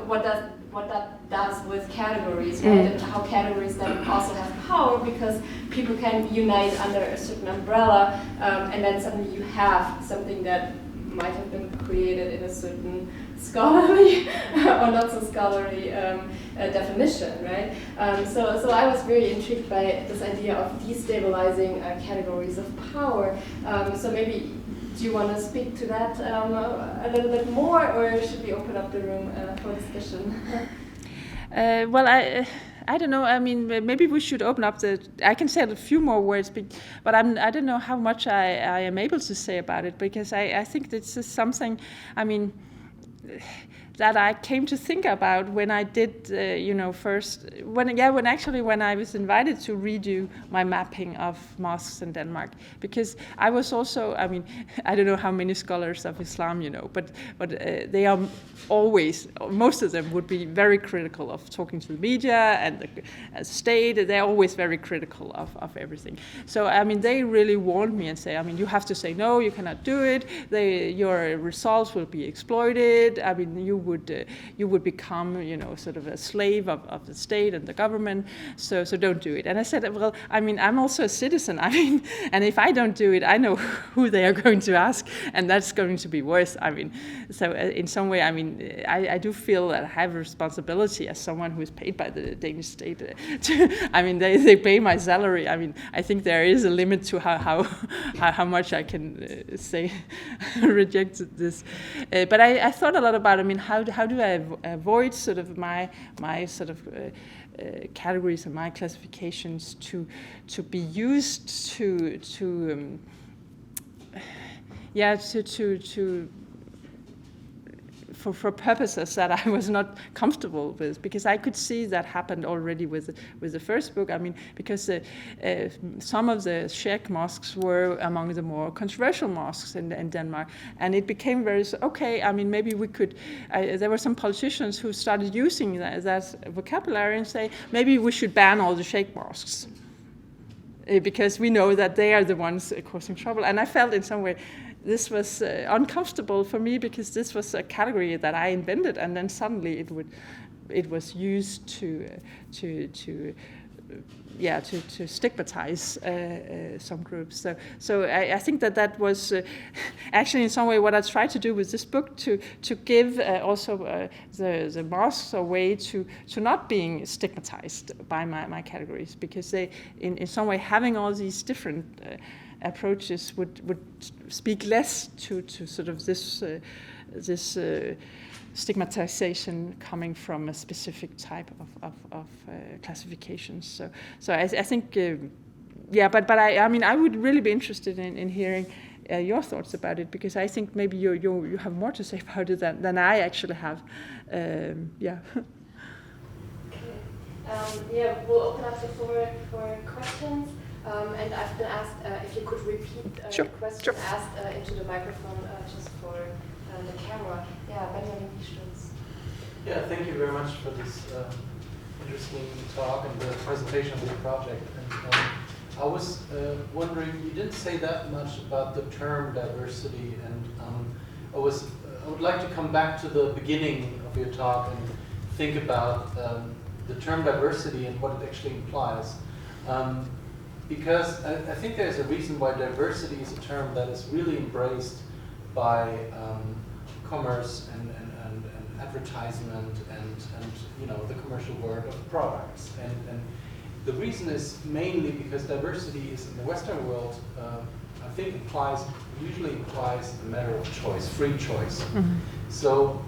what that does with categories, right? And how categories then also have power, because people can unite under a certain umbrella, and then suddenly you have something that might have been created in a certain scholarly or not so scholarly definition, right? So I was very intrigued by this idea of destabilizing categories of power. So maybe, do you want to speak to that a little bit more, or should we open up the room for discussion? Well, I don't know. I mean, maybe we should open up I can say a few more words, but I don't know how much I am able to say about it, because I think this is something, I mean, that I came to think about when I did, when I was invited to redo my mapping of mosques in Denmark, because I was also, I mean, I don't know how many scholars of Islam you know, but they are always, most of them would be very critical of talking to the media and the state. They're always very critical of everything. So, I mean, they really warned me and say, I mean, you have to say no, you cannot do it. Your results will be exploited. I mean, you would become, sort of a slave of the state and the government. So don't do it. And I said, well, I mean, I'm also a citizen. I mean, and if I don't do it, I know who they are going to ask, and that's going to be worse. I mean, so in some way, I mean, I do feel that I have a responsibility as someone who is paid by the Danish state. I mean, they pay my salary. I mean, I think there is a limit to how much I can say reject this. But I thought a lot about, I mean, how do I avoid sort of my sort of categories and my classifications to be used to for purposes that I was not comfortable with, because I could see that happened already with the first book. I mean, because some of the Sheikh mosques were among the more controversial mosques in Denmark, and it became very okay. I mean, maybe we could. There were some politicians who started using that vocabulary and say maybe we should ban all the Sheikh mosques because we know that they are the ones causing trouble. And I felt in some way this was uncomfortable for me, because this was a category that I invented, and then suddenly it was used to stigmatize some groups. So I think that was actually in some way what I tried to do with this book, to give also the mosques a way to not being stigmatized by my categories, because they in some way having all these different approaches would speak less to sort of this stigmatization coming from a specific type of classifications. So I think, but I mean, I would really be interested in hearing your thoughts about it, because I think maybe you have more to say about it than I actually have. We'll open up the floor for questions. And I've been asked if you could repeat the question asked into the microphone just for the camera. Yeah, Benjamin Stutz. Yeah, thank you very much for this interesting talk and the presentation of the project. And I was wondering, you didn't say that much about the term diversity, and I would like to come back to the beginning of your talk and think about the term diversity and what it actually implies. Because I think there's a reason why diversity is a term that is really embraced by commerce and advertisement and the commercial world of products. And the reason is mainly because diversity is in the Western world, I think usually implies a matter of choice, free choice. Mm-hmm. So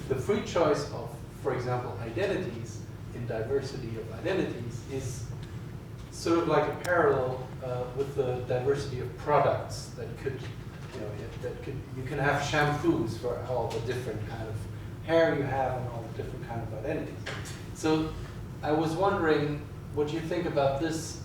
the free choice of, for example, identities in diversity of identities is sort of like a parallel with the diversity of products that could, you can have shampoos for all the different kind of hair you have and all the different kind of identities. So I was wondering what you think about this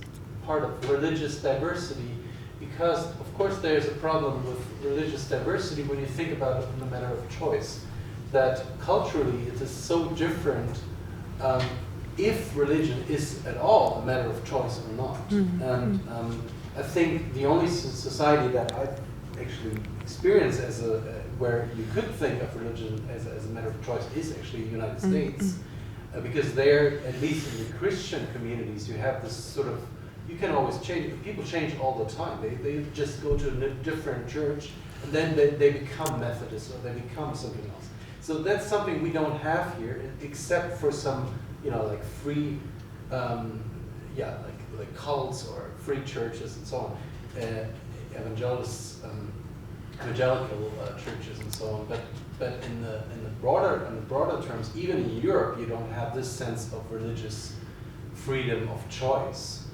part of religious diversity, because of course there's a problem with religious diversity when you think about it in the matter of choice, that culturally it is so different if religion is at all a matter of choice or not. Mm-hmm. And I think the only society that I've actually experienced where you could think of religion as a matter of choice is actually the United States. Because there, at least in the Christian communities, you have this sort of, you can always change, people change all the time. They just go to a different church and then they become Methodist or they become something else. So that's something we don't have here, except for some, like free, like cults or free churches and so on, evangelical churches and so on. But in the broader terms, even in Europe, you don't have this sense of religious freedom of choice.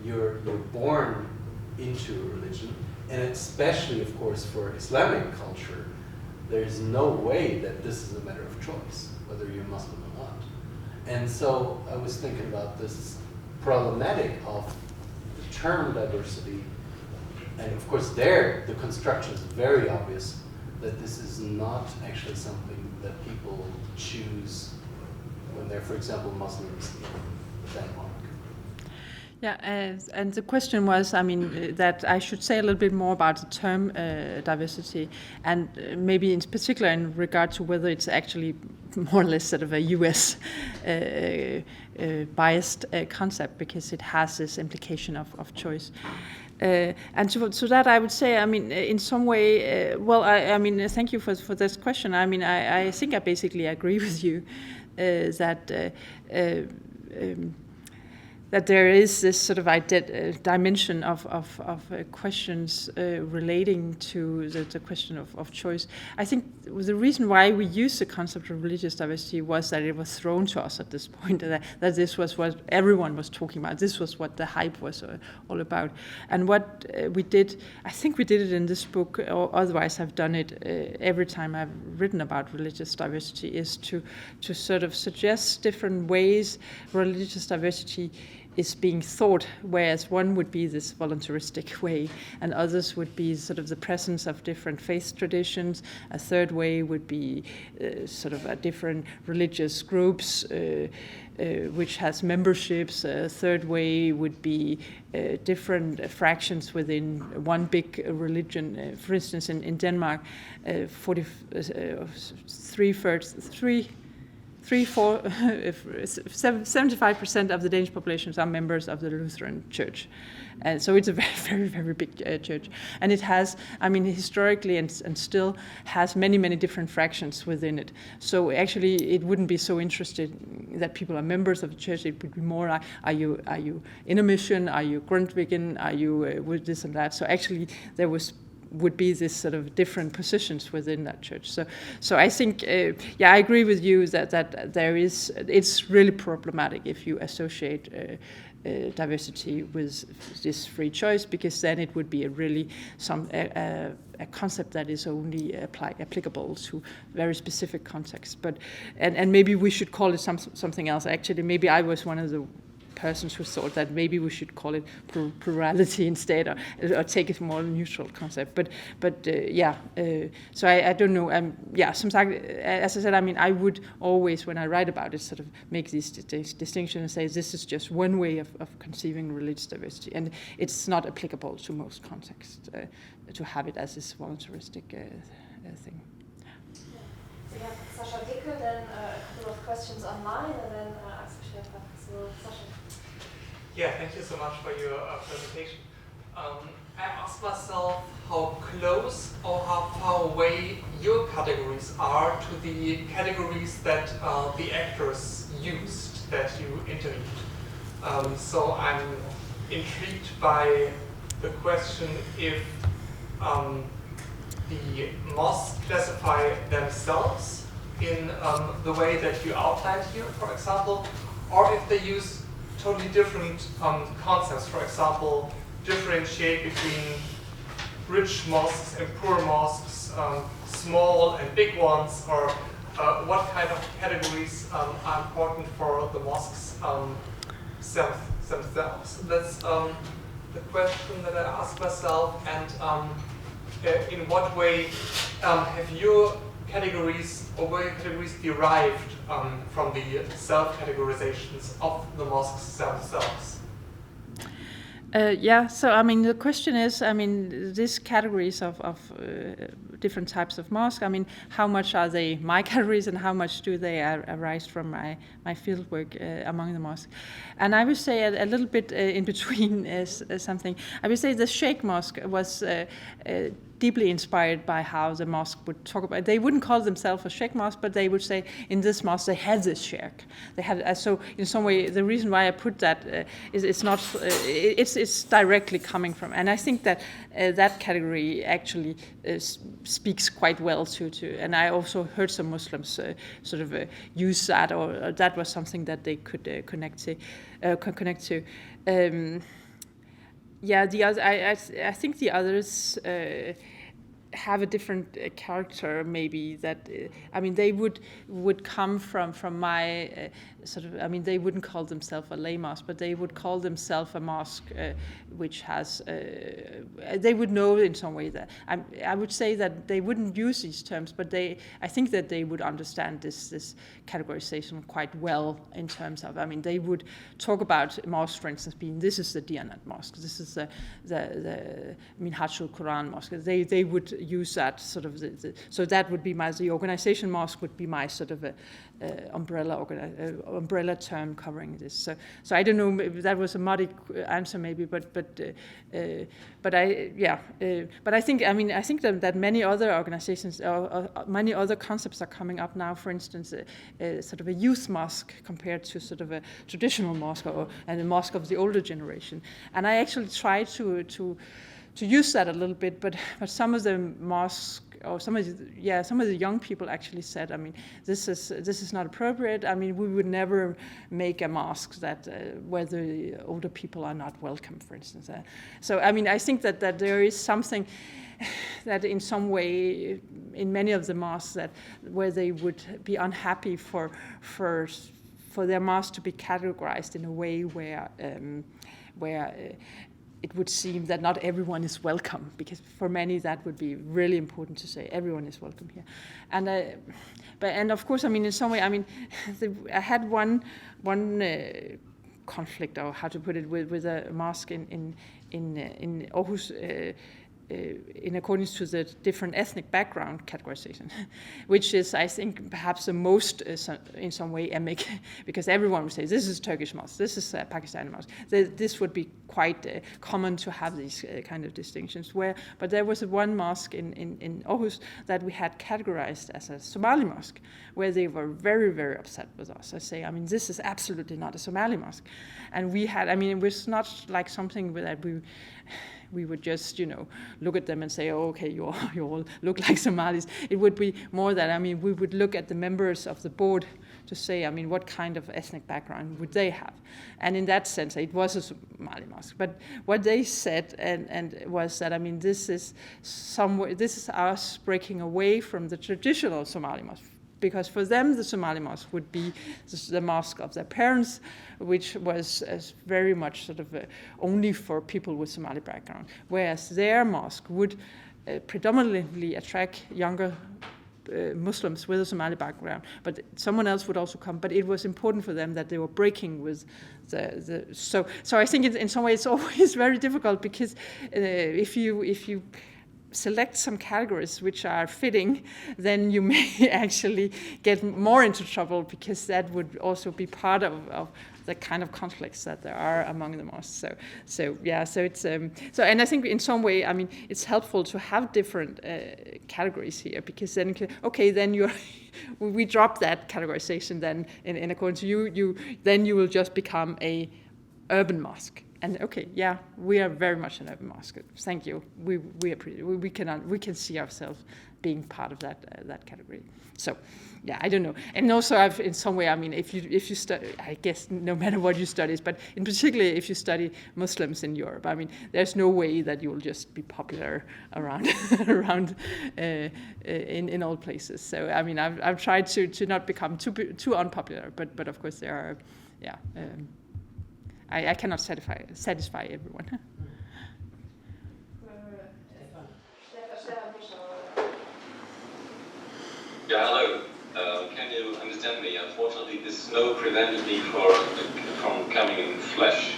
You're born into religion, and especially, of course, for Islamic culture, there's no way that this is a matter of choice, whether you're Muslim or not. And so I was thinking about this problematic of the term diversity, and of course there the construction is very obvious that this is not actually something that people choose when they're, for example, Muslims in Denmark. Yeah, and the question was, that I should say a little bit more about the term diversity, and maybe in particular in regard to whether it's actually more or less sort of a US biased concept, because it has this implication of choice. And to that, I would say, in some way, thank you for this question. I think I basically agree with you that there is this sort of dimension of questions relating to the question of choice. I think the reason why we use the concept of religious diversity was that it was thrown to us at this point, that this was what everyone was talking about. This was what the hype was all about. And what we did, I think we did it in this book, or otherwise I've done it every time I've written about religious diversity, is to sort of suggest different ways religious diversity is being thought, whereas one would be this voluntaristic way, and others would be sort of the presence of different faith traditions. A third way would be sort of a different religious groups, which has memberships. A third way would be different fractions within one big religion. For instance, in Denmark, 75% of the Danish populations are members of the Lutheran Church. And so it's a very, very, very big church. And it has, historically and still has many, many different fractions within it. So actually it wouldn't be so interested that people are members of the church. It would be more like, are you in a mission? Are you Grundtvigen? Are you with this and that? So actually there would be this sort of different positions within that church. So I think, I agree with you that there is, it's really problematic if you associate diversity with this free choice, because then it would be a concept that is only applicable to very specific contexts. But and maybe we should call it something else. Actually, maybe I was one of the persons who thought that maybe we should call it plurality instead, or take it more neutral concept. So I don't know. Sometimes, as I said, I would always, when I write about it, sort of make these distinctions and say this is just one way of conceiving religious diversity, and it's not applicable to most contexts to have it as this voluntaristic thing. So we have Sasha Dickel, then a couple of questions online, and then Axel Schäfer. So Sasha. Yeah, thank you so much for your presentation. I asked myself how close or how far away your categories are to the categories that the actors used that you interviewed. So I'm intrigued by the question if the mosques classify themselves in the way that you outlined here, for example, or if they use totally different concepts. For example, differentiate between rich mosques and poor mosques, small and big ones, or what kind of categories are important for the mosques themselves. That's the question that I ask myself. And in what way have your categories, or were your categories derived from the self-categorizations of the mosques themselves? Yeah, so I mean, the question is, I mean, these categories of different types of mosque, I mean, how much are they my categories and how much do they arise from my fieldwork among the mosques? And I would say a little bit in between is something. I would say the Sheikh Mosque was deeply inspired by how the mosque would talk about. They wouldn't call themselves a Sheikh Mosque, but they would say in this mosque they had this sheikh. They had so in some way the reason why I put that is it's not it's directly coming from, and I think that that category actually speaks quite well to. And I also heard some Muslims sort of use that, or that was something that they could connect to. Yeah, the other, I think the others have a different character, maybe, that I mean, they would come from my sort of, I mean, they wouldn't call themselves a lay mosque, but they would call themselves a mosque which has, they would know in some way that, I would say that they wouldn't use these terms, but I think that they would understand this categorization quite well in terms of, I mean, they would talk about mosque, for instance, being, this is the Diyanat mosque, this is the Minhajul Quran mosque. They would use that sort of, so that would be the organization mosque would be my sort of umbrella term covering this. So I don't know, that was a muddy answer maybe, but I think, I mean, I think that many other organizations or many other concepts are coming up now. For instance, sort of a youth mosque compared to sort of a traditional mosque and a mosque of the older generation. And I actually try to use that a little bit, but some of the mosques, or some of the young people actually said, I mean, this is not appropriate. I mean, we would never make a mosque that where the older people are not welcome, for instance. So I mean, I think that there is something that in some way in many of the mosques that where they would be unhappy for their mosque to be categorized in a way where it would seem that not everyone is welcome, because for many that would be really important to say everyone is welcome here. And of course, I mean, in some way, I mean, I had one conflict, or how to put it, with a mosque in Aarhus. In accordance to the different ethnic background categorization, which is, I think, perhaps the most, in some way, emic, because everyone would say, this is Turkish mosque, this is Pakistani mosque. This would be quite common to have these kind of distinctions. But there was one mosque in Aarhus that we had categorized as a Somali mosque, where they were very, very upset with us. I say, I mean, this is absolutely not a Somali mosque. And we had, I mean, it was not like something that we would just, look at them and say, oh, okay, you all look like Somalis. It would be more that, I mean, we would look at the members of the board to say, I mean, what kind of ethnic background would they have? And in that sense, it was a Somali mosque. But what they said and was that, I mean, this is us breaking away from the traditional Somali mosque. Because for them, the Somali mosque would be the mosque of their parents, which was very much sort of only for people with Somali background, whereas their mosque would predominantly attract younger Muslims with a Somali background, but someone else would also come. But it was important for them that they were breaking with so I think in some ways it's always very difficult, because if you select some categories which are fitting, then you may actually get more into trouble, because that would also be part of the kind of conflicts that there are among the mosques. So it's and I think in some way, I mean, it's helpful to have different categories here, because then then we drop that categorization then in accordance to you then you will just become a urban mosque. And okay, yeah, we are very much an open mosque. Thank you. We can see ourselves being part of that category. So, yeah, I don't know. And also, in some way, I mean, if you study, I guess no matter what you study, but in particular if you study Muslims in Europe, I mean, there's no way that you will just be popular around in all places. So, I mean, I've tried to not become too unpopular, but of course there are, yeah. I cannot satisfy everyone. Yeah, hello. Can you understand me? Unfortunately, the snow prevented me from coming in flesh.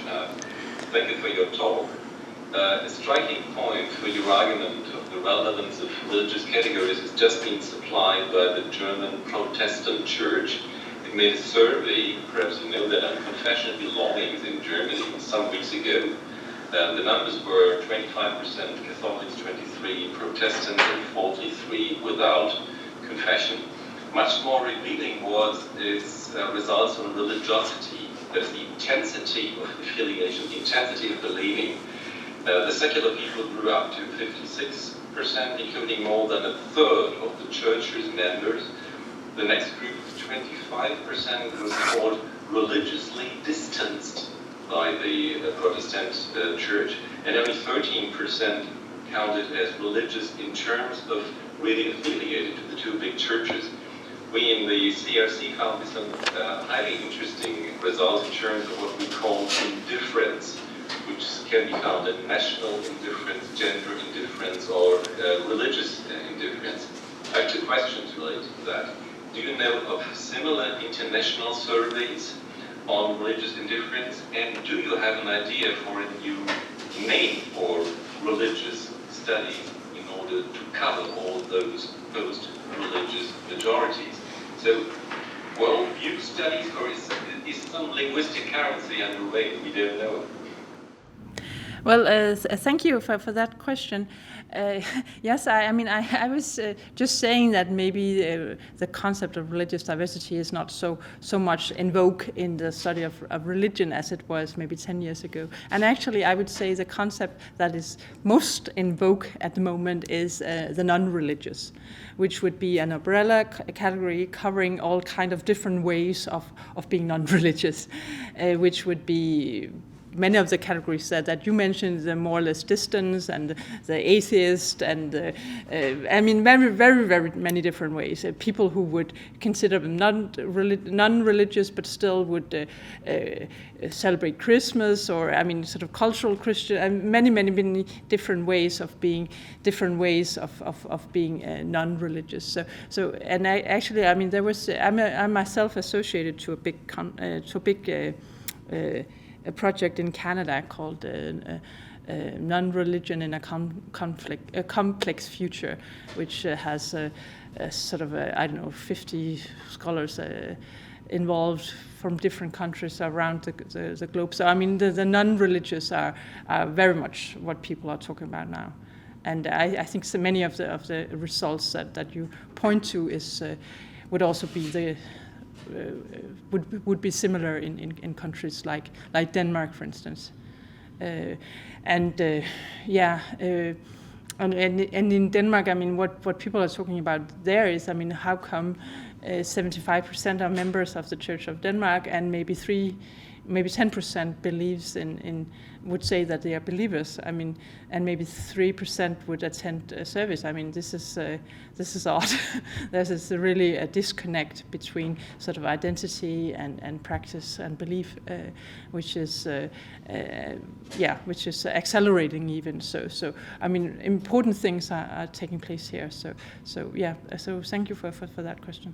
Thank you for your talk. A striking point for your argument of the relevance of religious categories has just been supplied by the German Protestant Church. It made a survey, perhaps you know that, on confessional belongings in Germany some weeks ago. The numbers were 25% Catholics, 23% Protestants, and 43% without confession. Much more revealing was its results on religiosity. That's the intensity of affiliation, the intensity of believing. The secular people grew up to 56%, including more than a third of the church's members. The next group of 25% was called religiously distanced by the Protestant church, and only 13% counted as religious in terms of really affiliated to the two big churches. We in the CRC found some highly interesting results in terms of what we call indifference, which can be found in national indifference, gender indifference, or religious indifference. I have two questions related to that. Do you know of similar international surveys on religious indifference, and do you have an idea for a new name for religious studies in order to cover all those post-religious majorities? So, worldview studies, or is some linguistic currency underway? We don't know. Well, thank you for that question. Yes, I mean, I was just saying that maybe the concept of religious diversity is not so much in vogue in the study of religion as it was maybe 10 years ago. And actually, I would say the concept that is most in vogue at the moment is the non-religious, which would be an umbrella category covering all kind of different ways of being non-religious, which would be many of the categories that you mentioned, the more or less distance and the atheist, and I mean very, very, very many different ways. People who would consider them non-religious but still would celebrate Christmas, or I mean sort of cultural Christian, and many different ways of being non-religious. So and I mean there was I'm myself associated to a big a project in Canada called Non-Religion in a Complex Future, which has a sort of I don't know 50 scholars involved from different countries around the globe. So I mean the non-religious are very much what people are talking about now, and I think so many of the results that you point to would also be would be similar in countries like Denmark, for instance, and in Denmark, I mean, what people are talking about there is, I mean, how come 75% are members of the Church of Denmark, and maybe 10% believes would say that they are believers. I mean, and maybe 3% would attend a service. I mean, this is odd. There's really a disconnect between sort of identity and practice and belief, which is accelerating even. So I mean, important things are taking place here. So thank you for that question.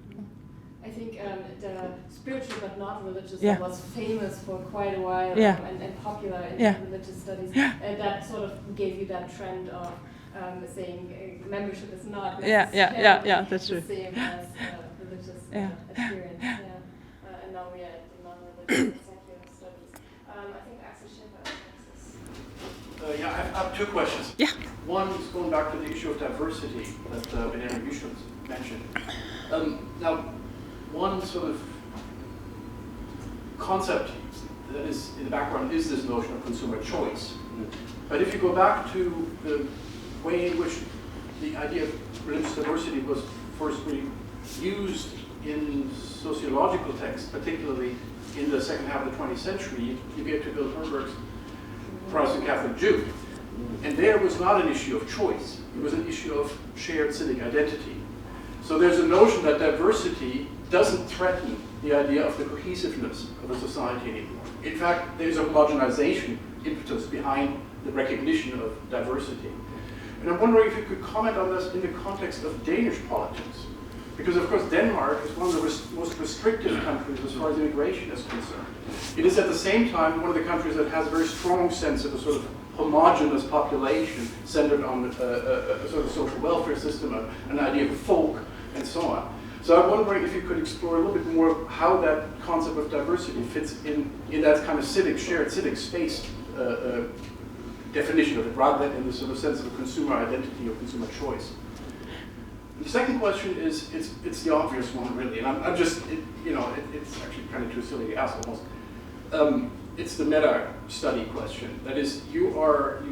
I think the spiritual but not religious was famous for quite a while and popular in religious studies. That sort of gave you that trend of saying membership is not necessarily that's true. the same as religious experience. And now we are at the non-religious secular studies. I think Axel Schiffer I have two questions. Yeah. One is going back to the issue of diversity that Lene mentioned. Now, one sort of concept that is in the background is this notion of consumer choice. But if you go back to the way in which the idea of religious diversity was first used in sociological texts, particularly in the second half of the 20th century, you get to Bill Herberg's Protestant Catholic Jew. And there was not an issue of choice. It was an issue of shared civic identity. So there's a notion that diversity doesn't threaten the idea of the cohesiveness of a society anymore. In fact, there's a homogenization impetus behind the recognition of diversity. And I'm wondering if you could comment on this in the context of Danish politics. Because of course Denmark is one of the most restrictive countries as far as immigration is concerned. It is at the same time one of the countries that has a very strong sense of a sort of homogeneous population centered on a sort of social welfare system, an idea of folk, and so on. So I'm wondering if you could explore a little bit more how that concept of diversity fits in that kind of shared civic space definition of it, rather than in the sort of sense of a consumer identity or consumer choice. The second question is, it's the obvious one really, and I'm just, it's actually kind of too silly to ask almost. It's the meta study question. That is, you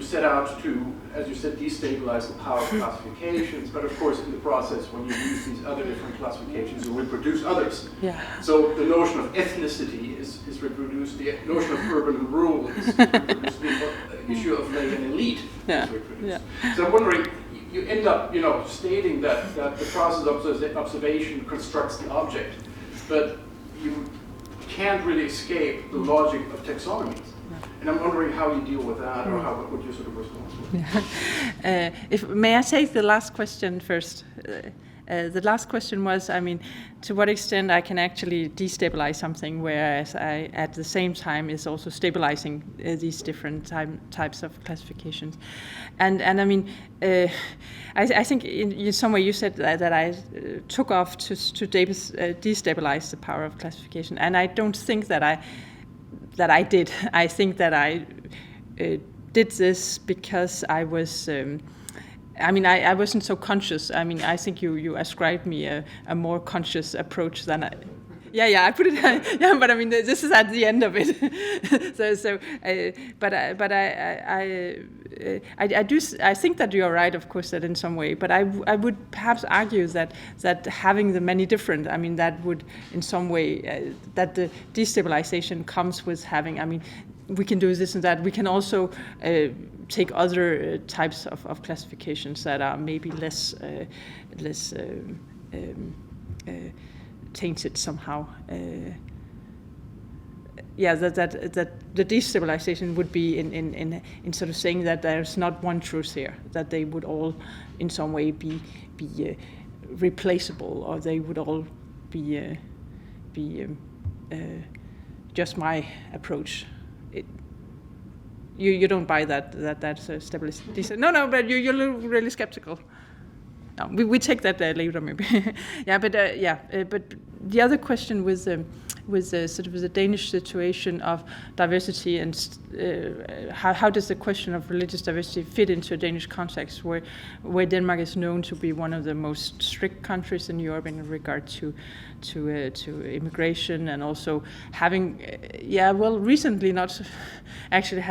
set out to, as you said, destabilize the power of classifications, but of course in the process, when you use these other different classifications, you reproduce others. Yeah. So the notion of ethnicity is reproduced, the notion of urban and rural is reproduced, the issue of lay and elite is reproduced. Yeah. So I'm wondering, you end up, stating that the process of observation constructs the object, but you can't really escape the logic of taxonomies. And I'm wondering how you deal with that, or what you sort of respond to. May I take the last question first? The last question was, to what extent I can actually destabilize something, whereas I, at the same time, is also stabilizing these different types of classifications. And I think in some way you said that I took off to destabilize the power of classification, and I don't think that I did. I think that I did this because I was. I wasn't so conscious. I think you ascribed me a more conscious approach than I. Yeah, I put it. Yeah, but this is at the end of it. I think that you are right, of course, that in some way. But I would perhaps argue that having the many different, that would in some way that the destabilization comes with having. We can do this and that. We can also take other types of classifications that are maybe less tainted somehow. That the destabilization would be in sort of saying that there's not one truth here, that they would all in some way be replaceable, or they would all be just my approach. You don't buy that's a stability. No, but you look really skeptical. No, we take that later maybe. But the other question was sort of the Danish situation of diversity, and how does the question of religious diversity fit into a Danish context where Denmark is known to be one of the most strict countries in Europe in regard to immigration, and also having recently not actually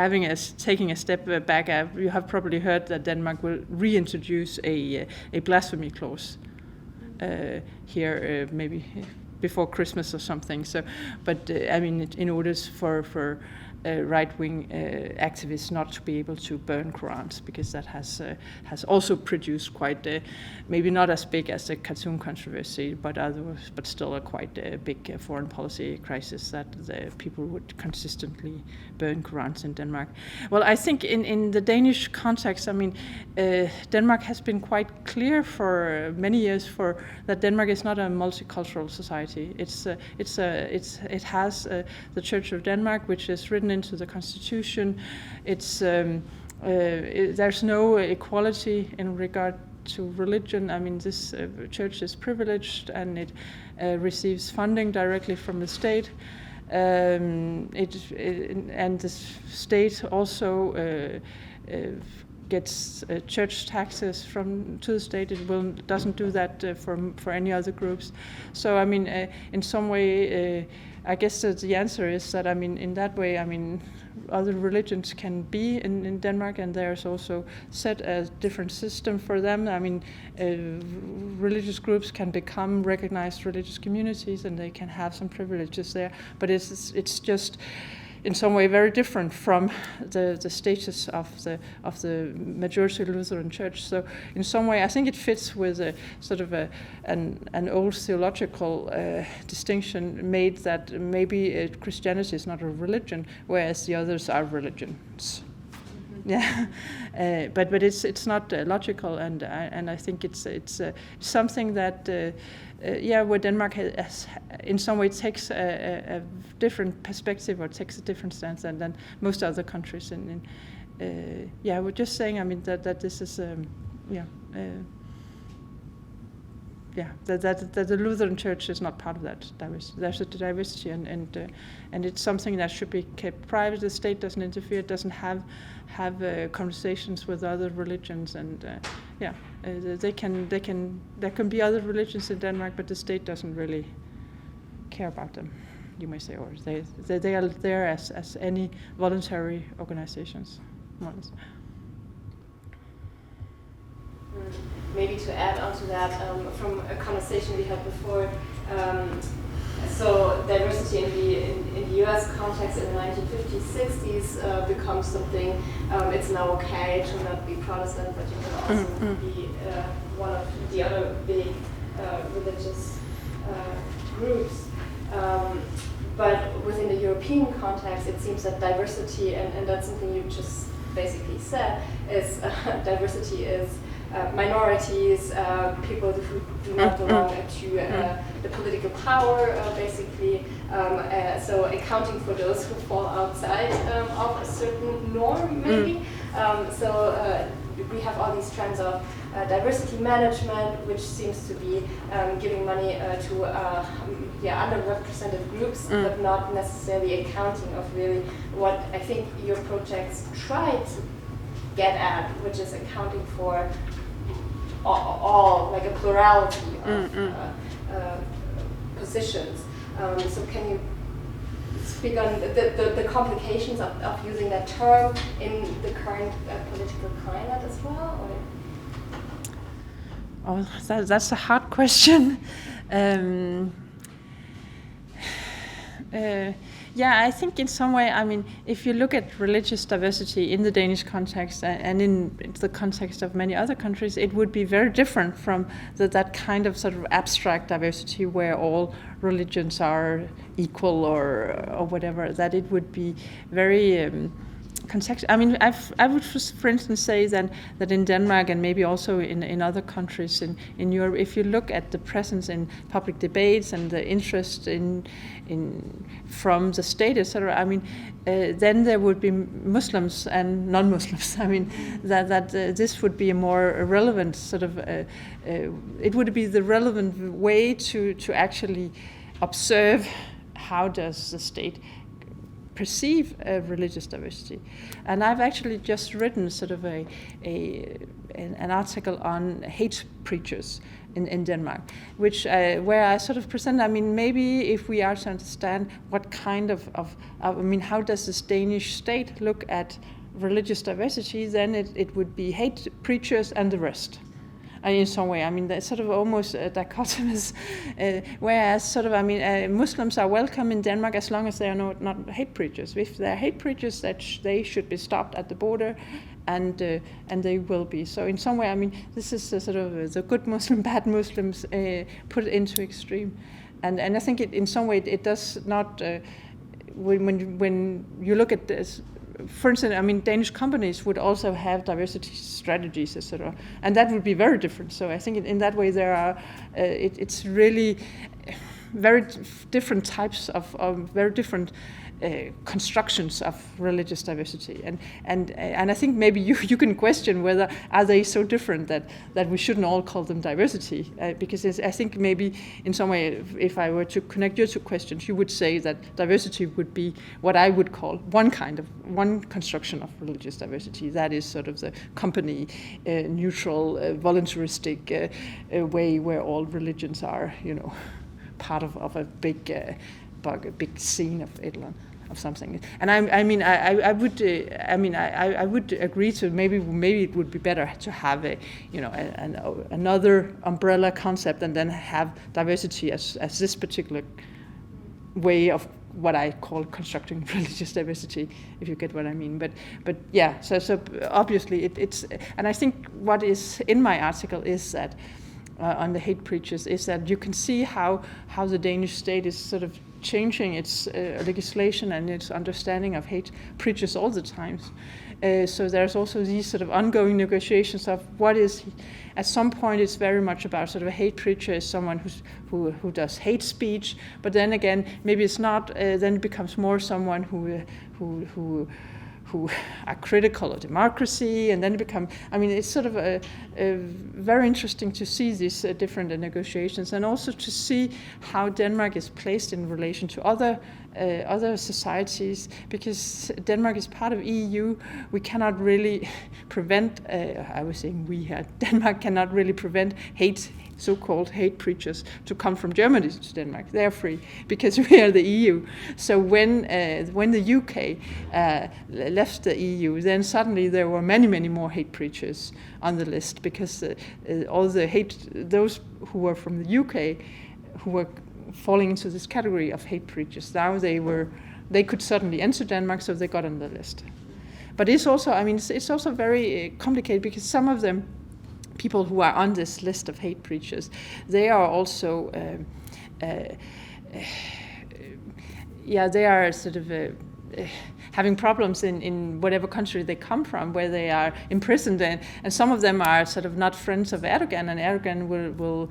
taking a step back. You have probably heard that Denmark will reintroduce a blasphemy clause here maybe before Christmas or something. So, but in order for right-wing activists not to be able to burn Qurans, because that has also produced quite maybe not as big as the Khartoum controversy, but still a quite big foreign policy crisis, that the people would consistently burn Qurans in Denmark. Well, I think in the Danish context, Denmark has been quite clear for many years that Denmark is not a multicultural society. It has the Church of Denmark, which is written into the constitution. There's no equality in regard to religion. This church is privileged, and it receives funding directly from the state. And the state also gets church taxes to the state. It doesn't do that for any other groups. So in some way, I guess the answer is that, I mean, in that way, I mean, other religions can be in Denmark, and there's also set a different system for them. I mean, religious groups can become recognized religious communities, and they can have some privileges there. But it's just in some way very different from the status of the majority Lutheran Church. So in some way, I think it fits with a sort of an old theological distinction made that maybe Christianity is not a religion, whereas the others are religions. Yeah, but it's not logical, and I think it's something that where Denmark has in some way takes a different perspective or takes a different stance than most other countries. And we're just saying, I mean, that this is that the Lutheran Church is not part of that diversity. There's a diversity, and it's something that should be kept private. The state doesn't interfere. It doesn't have conversations with other religions, and there can be other religions in Denmark, but the state doesn't really care about them, you may say, or they are there as any voluntary organizations. Maybe to add on to that, from a conversation we had before, so diversity in the US context in the 1950s, 60s becomes something, it's now okay to not be Protestant, but you can also be one of the other big religious groups. But within the European context, it seems that diversity, and that's something you just basically said, is diversity is minorities, people who do not belong to the political power, basically. So accounting for those who fall outside of a certain norm, maybe. We have all these trends of diversity management, which seems to be giving money to underrepresented groups, but not necessarily accounting of really what I think your projects try to get at, which is accounting for all like a plurality of positions. So can you speak on the complications of using that term in the current political climate as well? Or? Oh, that's a hard question. I think in some way, I mean, if you look at religious diversity in the Danish context and in the context of many other countries, it would be very different from that kind of sort of abstract diversity where all religions are equal or whatever. That it would be very context. I mean, I would, for instance, say that in Denmark and maybe also in other countries in Europe, if you look at the presence in public debates and the interest in from the state, etc., I mean, then there would be Muslims and non-Muslims. I mean, that this would be a more relevant sort of. It would be the relevant way to actually observe how does the state perceive religious diversity. And I've actually just written sort of an article on hate preachers in Denmark, which where I sort of present, I mean, maybe if we are to understand what kind of I mean, how does this Danish state look at religious diversity, then it would be hate preachers and the rest. In some way, I mean, that's sort of almost dichotomous. Whereas, sort of, I mean, Muslims are welcome in Denmark as long as they are not hate preachers. If they are hate preachers, that they should be stopped at the border, and they will be. So, in some way, I mean, this is sort of the good Muslim, bad Muslims put into extreme, and I think in some way it does not. When you look at this. For instance, I mean, Danish companies would also have diversity strategies, etc., and that would be very different. So I think in that way there are, it's really very different types of very different constructions of religious diversity, and I think maybe you can question whether are they so different that we shouldn't all call them diversity, because I think maybe in some way, if I were to connect your two questions, you would say that diversity would be what I would call one construction of religious diversity, that is sort of the company neutral voluntaristic way where all religions are, you know, part of a big big scene of Edlund, of something. And I would agree to maybe it would be better to have another umbrella concept and then have diversity as this particular way of what I call constructing religious diversity, if you get what I mean. But yeah, so obviously it's, and I think what is in my article is that on the hate preachers is that you can see how the Danish state is sort of changing its legislation and its understanding of hate preachers all the time. So there's also these sort of ongoing negotiations of what is. At some point, it's very much about sort of a hate preacher is someone who does hate speech, but then again, maybe it's not. Then it becomes more someone who are critical of democracy, and then it becomes. I mean, it's sort of a very interesting to see these different negotiations, and also to see how Denmark is placed in relation to other societies, because Denmark is part of EU. We cannot really prevent. I was saying we here. Denmark cannot really prevent so-called hate preachers to come from Germany to Denmark. They are free because we are the EU. So when the UK left the EU, then suddenly there were many more hate preachers on the list, because all the those who were from the UK who were falling into this category of hate preachers, now they could suddenly enter Denmark, so they got on the list. But it's also, I mean, it's also very complicated, because some of them, people who are on this list of hate preachers, they are also, they are sort of having problems in whatever country they come from, where they are imprisoned, and some of them are sort of not friends of Erdogan, and Erdogan will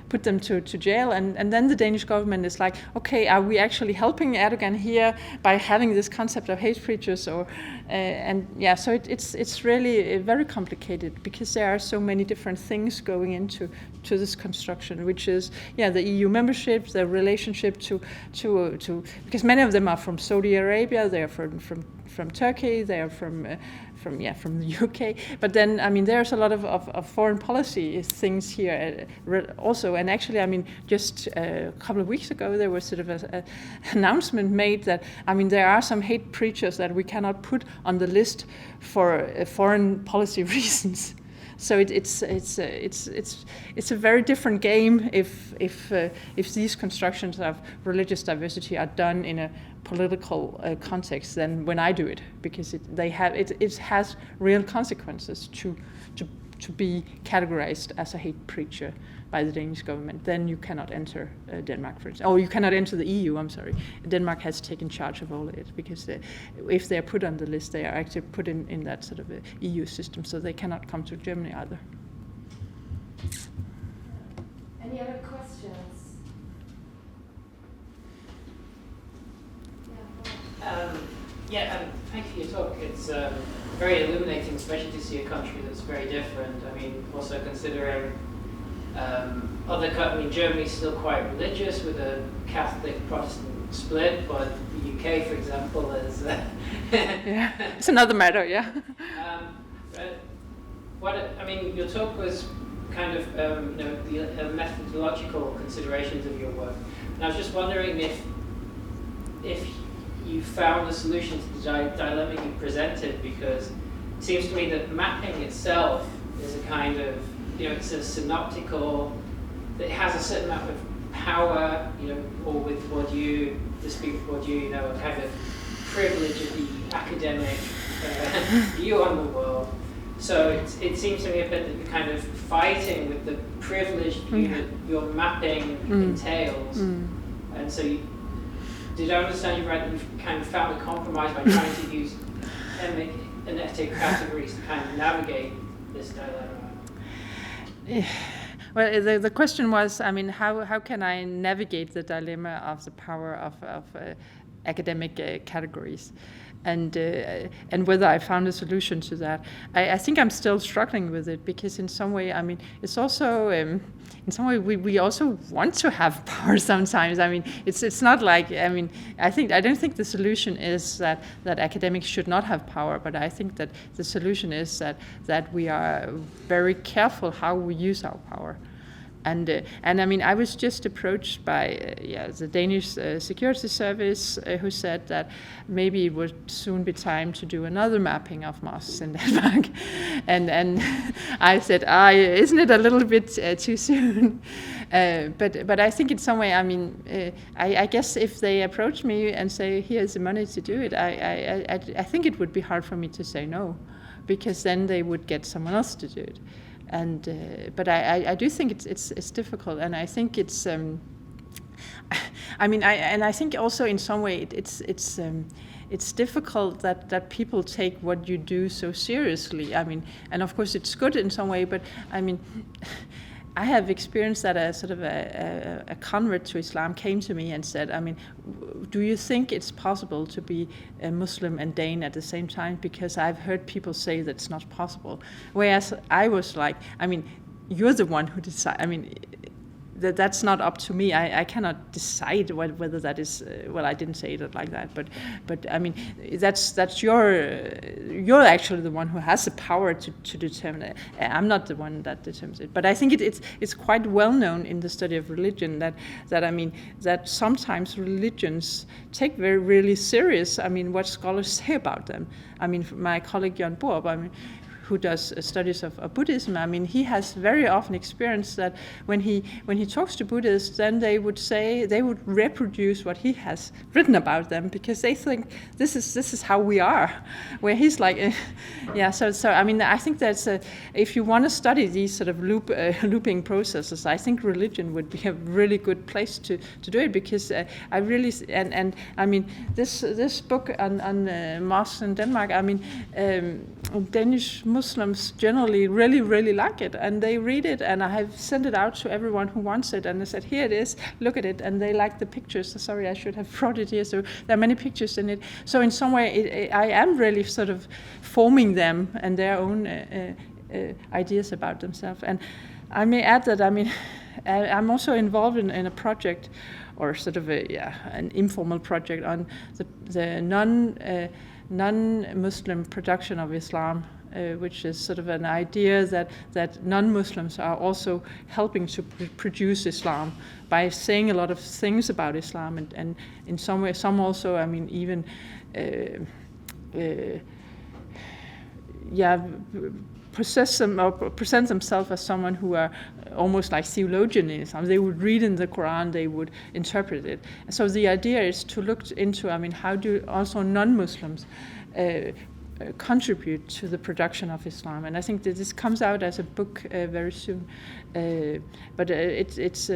put them to jail, and then the Danish government is like, okay, are we actually helping Erdogan here by having this concept of hate preachers, or so it's really very complicated, because there are so many different things going into this construction, which is the EU membership, the relationship to because many of them are from Saudi Arabia, they are from Turkey, they are from the UK, but then I mean there's a lot of foreign policy things here also, and actually I mean just a couple of weeks ago there was sort of an announcement made that I mean there are some hate preachers that we cannot put on the list for foreign policy reasons. So it's a very different game if these constructions of religious diversity are done in a political context than when I do it, because it has real consequences to be categorized as a hate preacher by the Danish government. Then you cannot enter Denmark, for instance, or you cannot enter the EU. I'm sorry, Denmark has taken charge of all of it, because if they are put on the list, they are actually put in that sort of a EU system, so they cannot come to Germany either. Any other questions? Thank you for your talk. It's very illuminating, especially to see a country that's very different. I mean, also considering Germany's still quite religious with a Catholic-Protestant split, but the UK, for example, is... it's another matter, your talk was kind of, the methodological considerations of your work. And I was just wondering if you found a solution to the dilemma you presented, because it seems to me that mapping itself is a kind of, it's a synoptical, it has a certain amount of power, or with Bourdieu, to speak with Bourdieu, a kind of privilege of the academic view on the world. So it seems to me a bit that you're kind of fighting with the privileged view that your mapping entails. And so did I understand you right that you've kind of found a compromise by trying to use enetic categories to kind of navigate this dilemma? Well, the question was, I mean, how can I navigate the dilemma of the power of academic categories, and whether I found a solution to that. I think I'm still struggling with it, because in some way, I mean, it's also in some way we also want to have power sometimes. I mean, it's not like, I mean, I don't think the solution is that academics should not have power, but I think that the solution is that we are very careful how we use our power. And I mean, I was just approached by the Danish security service who said that maybe it would soon be time to do another mapping of mosques in Denmark, and I said, isn't it a little bit too soon? But I think in some way, I mean, I guess if they approach me and say, here's the money to do it, I think it would be hard for me to say no, because then they would get someone else to do it. And but I do think it's difficult, and I think it's I mean, I think also in some way it's difficult that people take what you do so seriously. I mean, and of course it's good in some way, but I mean, I have experienced that a sort of a convert to Islam came to me and said, I mean, do you think it's possible to be a Muslim and Dane at the same time? Because I've heard people say that's not possible. Whereas I was like, I mean, you're the one who decide. I mean, that's not up to me. I cannot decide whether that is. Well, I didn't say it like that, but I mean, that's you're actually the one who has the power to determine it. I'm not the one that determines it. But I think it's quite well known in the study of religion that I mean that sometimes religions take really serious. I mean, what scholars say about them. I mean, my colleague Jan Borup, I mean, who does studies of Buddhism, I mean, he has very often experienced that when he talks to Buddhists, then they would reproduce what he has written about them, because they think this is how we are. Where he's like, So I mean, I think that's if you want to study these sort of looping processes, I think religion would be a really good place to do it, because I really and I mean this book on mosques in Denmark, I mean, Danish Muslims generally really like it, and they read it, and I have sent it out to everyone who wants it, and I said, here it is, look at it, and they like the pictures. Sorry, I should have brought it here. So there are many pictures in it. So in some way, I am really sort of forming them and their own ideas about themselves. And I may add that, I mean, I'm also involved in a project, or sort of an informal project on the non-Muslim production of Islam, which is sort of an idea that non-Muslims are also helping to produce Islam by saying a lot of things about Islam, and in some way, some also, I mean, even present themselves as someone who are almost like theologian in Islam. They would read in the Quran, they would interpret it. So the idea is to look into, I mean, how do also non-Muslims contribute to the production of Islam, and I think that this comes out as a book very soon. But it's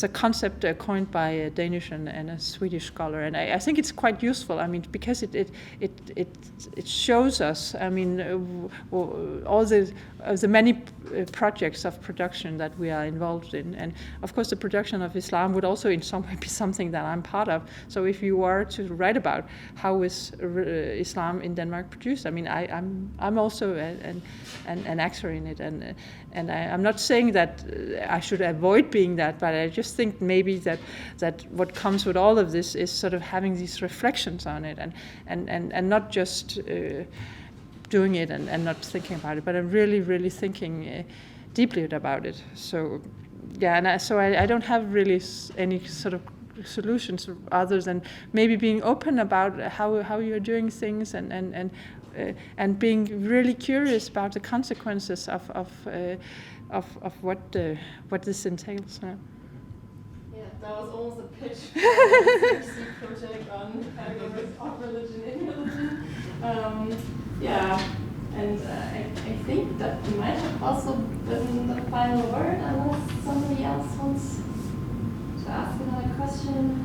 a concept coined by a Danish and a Swedish scholar, and I think it's quite useful. I mean, because it shows us, I mean, all the many projects of production that we are involved in, and of course the production of Islam would also in some way be something that I'm part of. So if you are to write about how is Islam in Denmark produced, I mean, I'm also an actor in it, and I'm not saying that I should avoid being that, but I just think maybe that what comes with all of this is sort of having these reflections on it, and not just doing it and not thinking about it, but I'm really thinking deeply about it. So yeah, and I don't have really any sort of solutions other than maybe being open about how you're doing things, and being really curious about the consequences of what this entails. Yeah, that was almost a pitch for a PhD project on categories of religion in religion. And I think that might have also been the final word, unless somebody else wants to ask another question.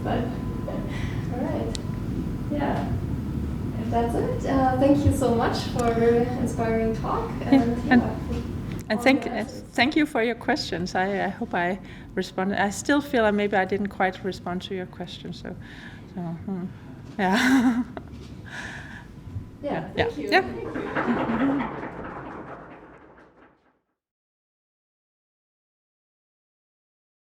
All right. Yeah. If that's it, thank you so much for a very inspiring talk. And thank you for your questions. I hope I responded. I still feel maybe I didn't quite respond to your questions. Yeah. Thank you. Yeah. Thank you.